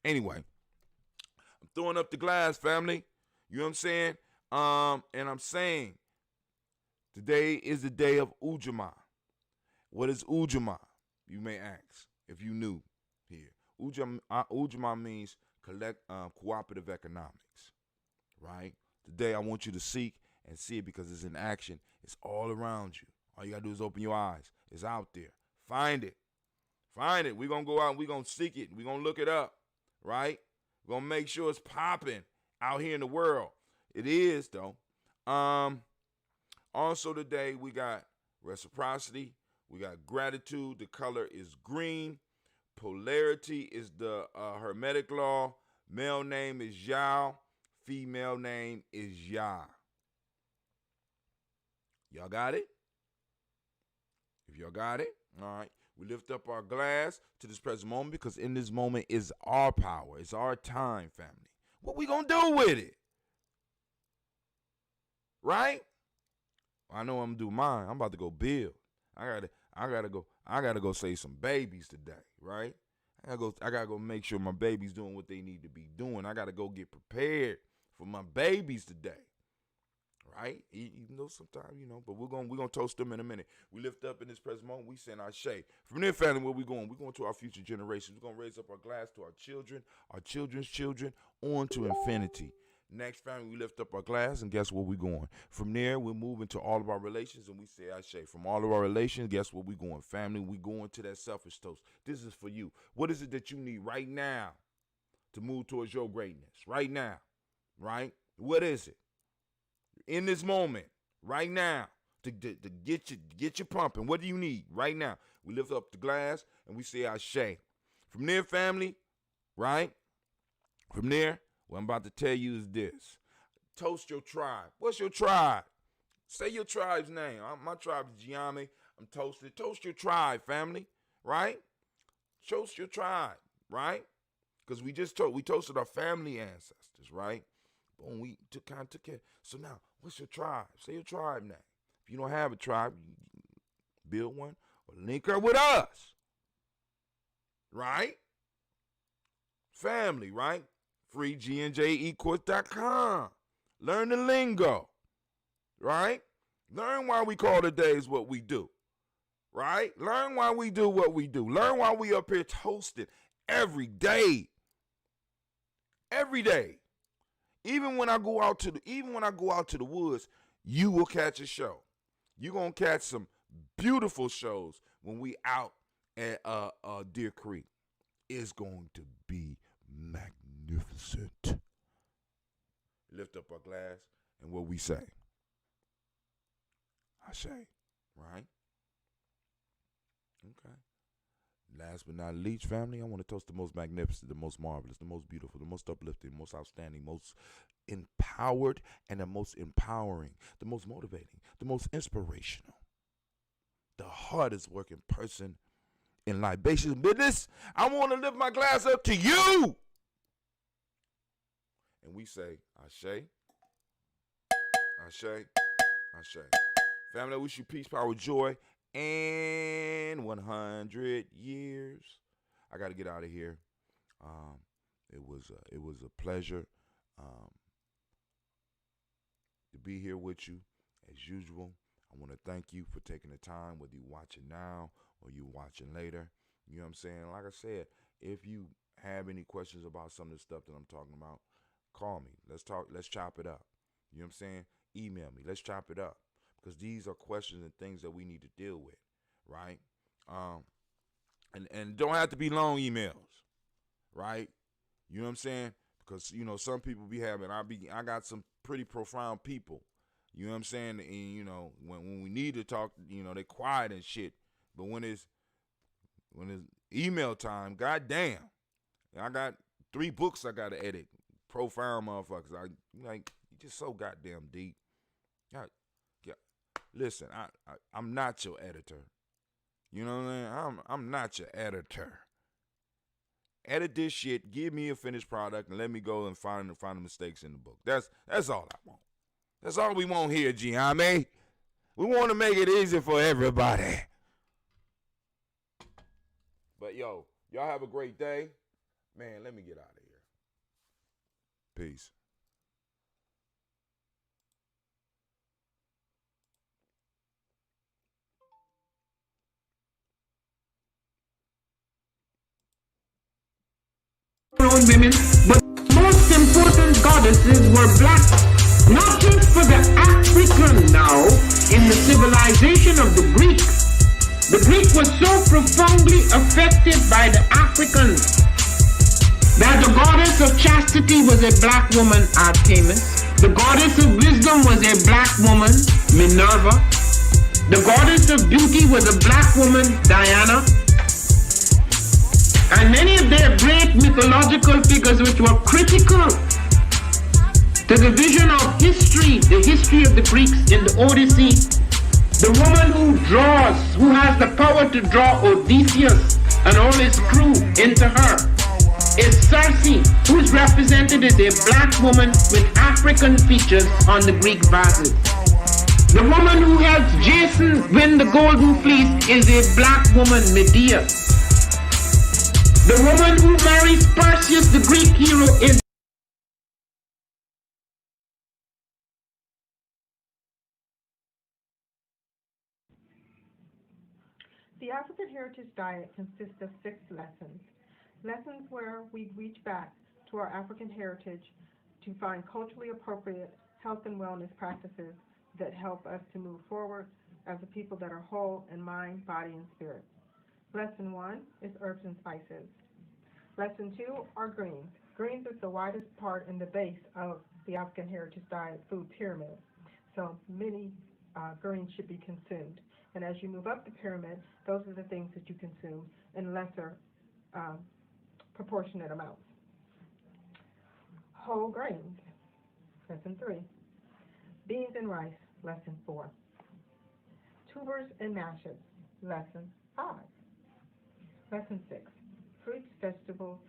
Anyway, I'm throwing up the glass, family. You know what I'm saying? And I'm saying today is the day of Ujamaa. What is Ujamaa? You may ask if you knew here. Ujamaa means cooperative economics, right? Today I want you to seek and see it because it's in action. It's all around you. All you got to do is open your eyes. It's out there. Find it. Find it. We're going to go out and we're going to seek it. We're going to look it up, right? We're going to make sure it's popping out here in the world. It is, though. Also today, we got reciprocity. We got gratitude. The color is green. Polarity is the Hermetic law. Male name is Yao. Female name is Ya. Y'all got it? If y'all got it, all right. We lift up our glass to this present moment because in this moment is our power. It's our time, family. What we gonna do with it? Right? I know I'm gonna do mine. I'm about to go build. I gotta go save some babies today, right? I gotta go make sure my baby's doing what they need to be doing. I gotta go get prepared for my babies today. Right? Even though sometimes, but we're gonna toast them in a minute. We lift up in this present moment, we send our shade. From there, family, where we going? We're going to our future generations. We're gonna raise up our glass to our children, our children's children, on to infinity. Next, family, we lift up our glass, and guess where we're going? From there, we're moving to all of our relations, and we say our shade. From all of our relations, guess where we're going? Family, we going to that selfish toast. This is for you. What is it that you need right now to move towards your greatness? Right now, right? What is it? In this moment, right now, to get you pumping. What do you need right now? We lift up the glass and we say our shade. From there, family, right? From there, what I'm about to tell you is this. Toast your tribe. What's your tribe? Say your tribe's name. My tribe is Gye-Nyame. I'm toasted. Toast your tribe, family, right? Toast your tribe, right? Because we toasted our family ancestors, right? Boom, we took care. So now, what's your tribe? Say your tribe name. If you don't have a tribe, build one or link up with us. Right? Family, right? Free GNJecourse.com. Learn the lingo. Right? Learn why we call the days what we do. Right? Learn why we do what we do. Learn why we up here toasting every day. Every day. Even when I go out to the woods, you will catch a show. You're gonna catch some beautiful shows when we out at Deer Creek. It's going to be magnificent. Lift up our glass and what we say. I say, right? Okay. Last but not least, family, I want to toast the most magnificent, the most marvelous, the most beautiful, the most uplifting, most outstanding, most empowered, and the most empowering, the most motivating, the most inspirational, the hardest working person in libation business. I want to lift my glass up to you. And we say, Ashe, Ashe, Ashe. Family, I wish you peace, power, joy, and 100 years. I got to get out of here. It was a pleasure to be here with you as usual. I want to thank you for taking the time, whether you're watching now or you're watching later. You know what I'm saying? Like I said, if you have any questions about some of the stuff that I'm talking about, call me. Let's talk. Let's chop it up. You know what I'm saying? Email me. Let's chop it up. Because these are questions and things that we need to deal with, right? And don't have to be long emails, right? You know what I'm saying? Because, some people be having, I got some pretty profound people, you know what I'm saying? And, when we need to talk, they quiet and shit. But when it's email time, goddamn, I got 3 books I got to edit. Profound motherfuckers. You just so goddamn deep. Listen, I'm not your editor. You know what I'm saying? I'm not your editor. Edit this shit, give me a finished product, and let me go and find the mistakes in the book. That's all I want. That's all we want here, Gye-Nyame. We want to make it easy for everybody. But y'all have a great day. Man, let me get out of here. Peace. Women, but most important goddesses were black, not just for the African now, in the civilization of the Greeks. The Greek was so profoundly affected by the Africans that the goddess of chastity was a black woman, Artemis. The goddess of wisdom was a black woman, Minerva. The goddess of beauty was a black woman, Diana. And many of their great mythological figures which were critical to the vision of history, the history of the Greeks in the Odyssey. The woman who has the power to draw Odysseus and all his crew into her is Circe, who is represented as a black woman with African features on the Greek vases. The woman who helps Jason win the golden fleece is a black woman, Medea. The woman who marries Perseus, the Greek hero, is The African Heritage Diet consists of 6 lessons. Lessons where we reach back to our African heritage to find culturally appropriate health and wellness practices that help us to move forward as a people that are whole in mind, body, and spirit. Lesson 1 is herbs and spices. Lesson 2 are greens. Greens is the widest part in the base of the African Heritage Diet food pyramid. So many greens should be consumed. And as you move up the pyramid, those are the things that you consume in lesser proportionate amounts. Whole grains, lesson 3. Beans and rice, lesson 4. Tubers and mashes, lesson 5. Lesson 6. Fruits, vegetables,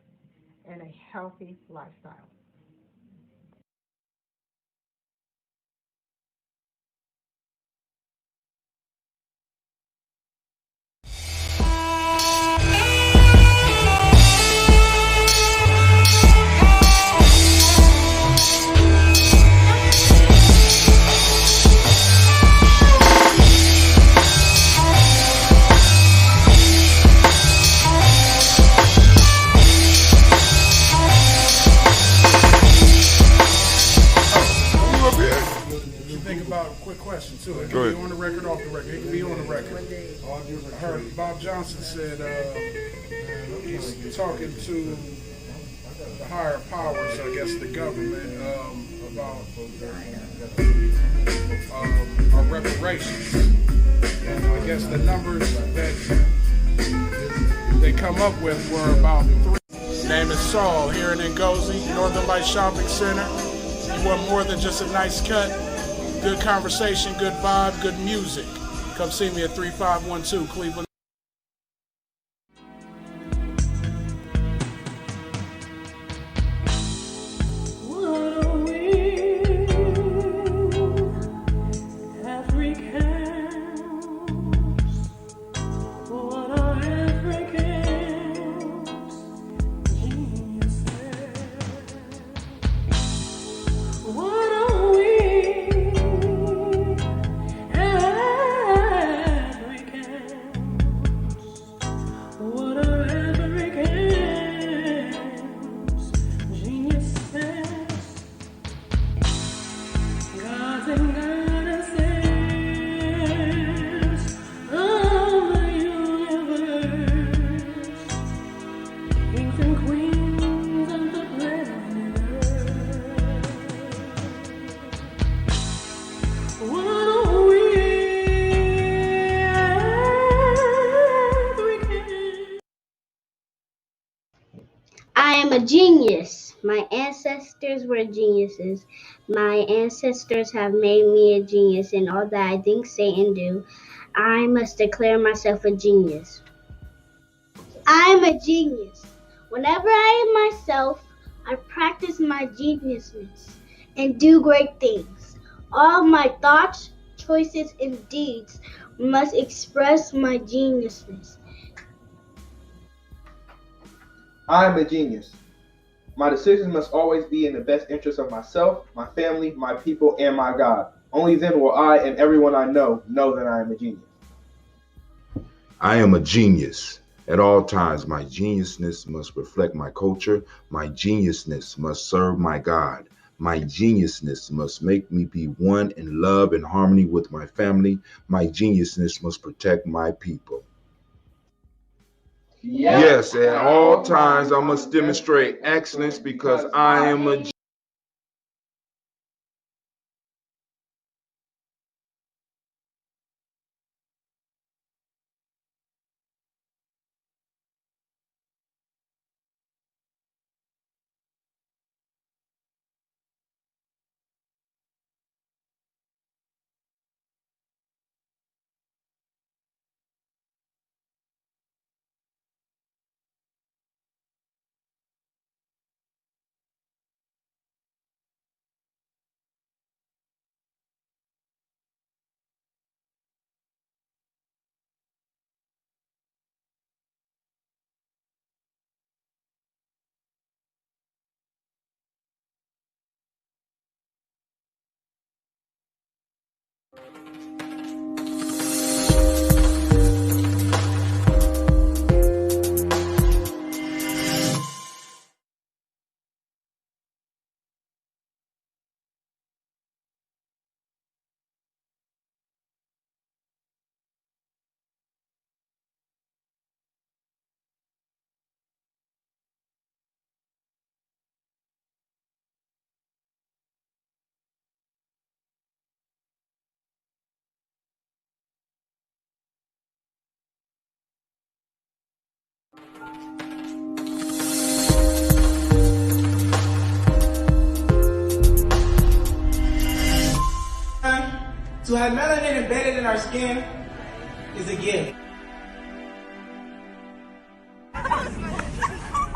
and a healthy lifestyle. Question too. It can be on the record, off the record. It can be on the record. I heard Bob Johnson said he's talking to the higher powers, I guess the government, about our reparations. And I guess the numbers that they come up with were about 3. His name is Saul, here in Ngozi, Northern Light Shopping Center. He want more than just a nice cut. Good conversation, good vibe, good music. Come see me at 3512 Cleveland. I am a genius. My ancestors were geniuses. My ancestors have made me a genius in all that I think, say, and do. I must declare myself a genius. I am a genius. Whenever I am myself, I practice my geniusness and do great things. All my thoughts, choices, and deeds must express my geniusness. I am a genius. My decisions must always be in the best interest of myself, my family, my people, and my God. Only then will I and everyone I know that I am a genius. I am a genius. At all times, my geniusness must reflect my culture. My geniusness must serve my God. My geniusness must make me be one in love and harmony with my family. My geniusness must protect my people. Yes, at all times I must demonstrate excellence because I am a To have melanin embedded in our skin is a gift.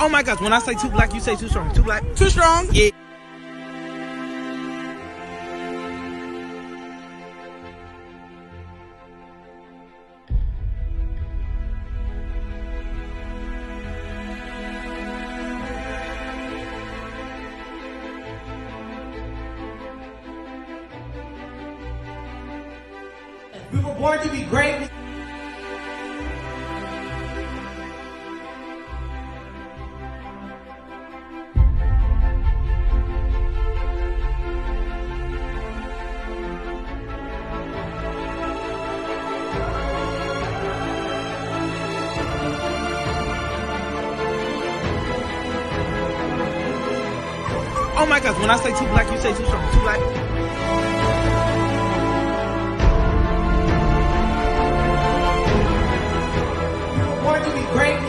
Oh my gosh, when I say too black, you say too strong. Too black, too strong. Yeah. We were born to be great. Oh my gosh, when I say too black, you say too strong. Too black. We were born to be great.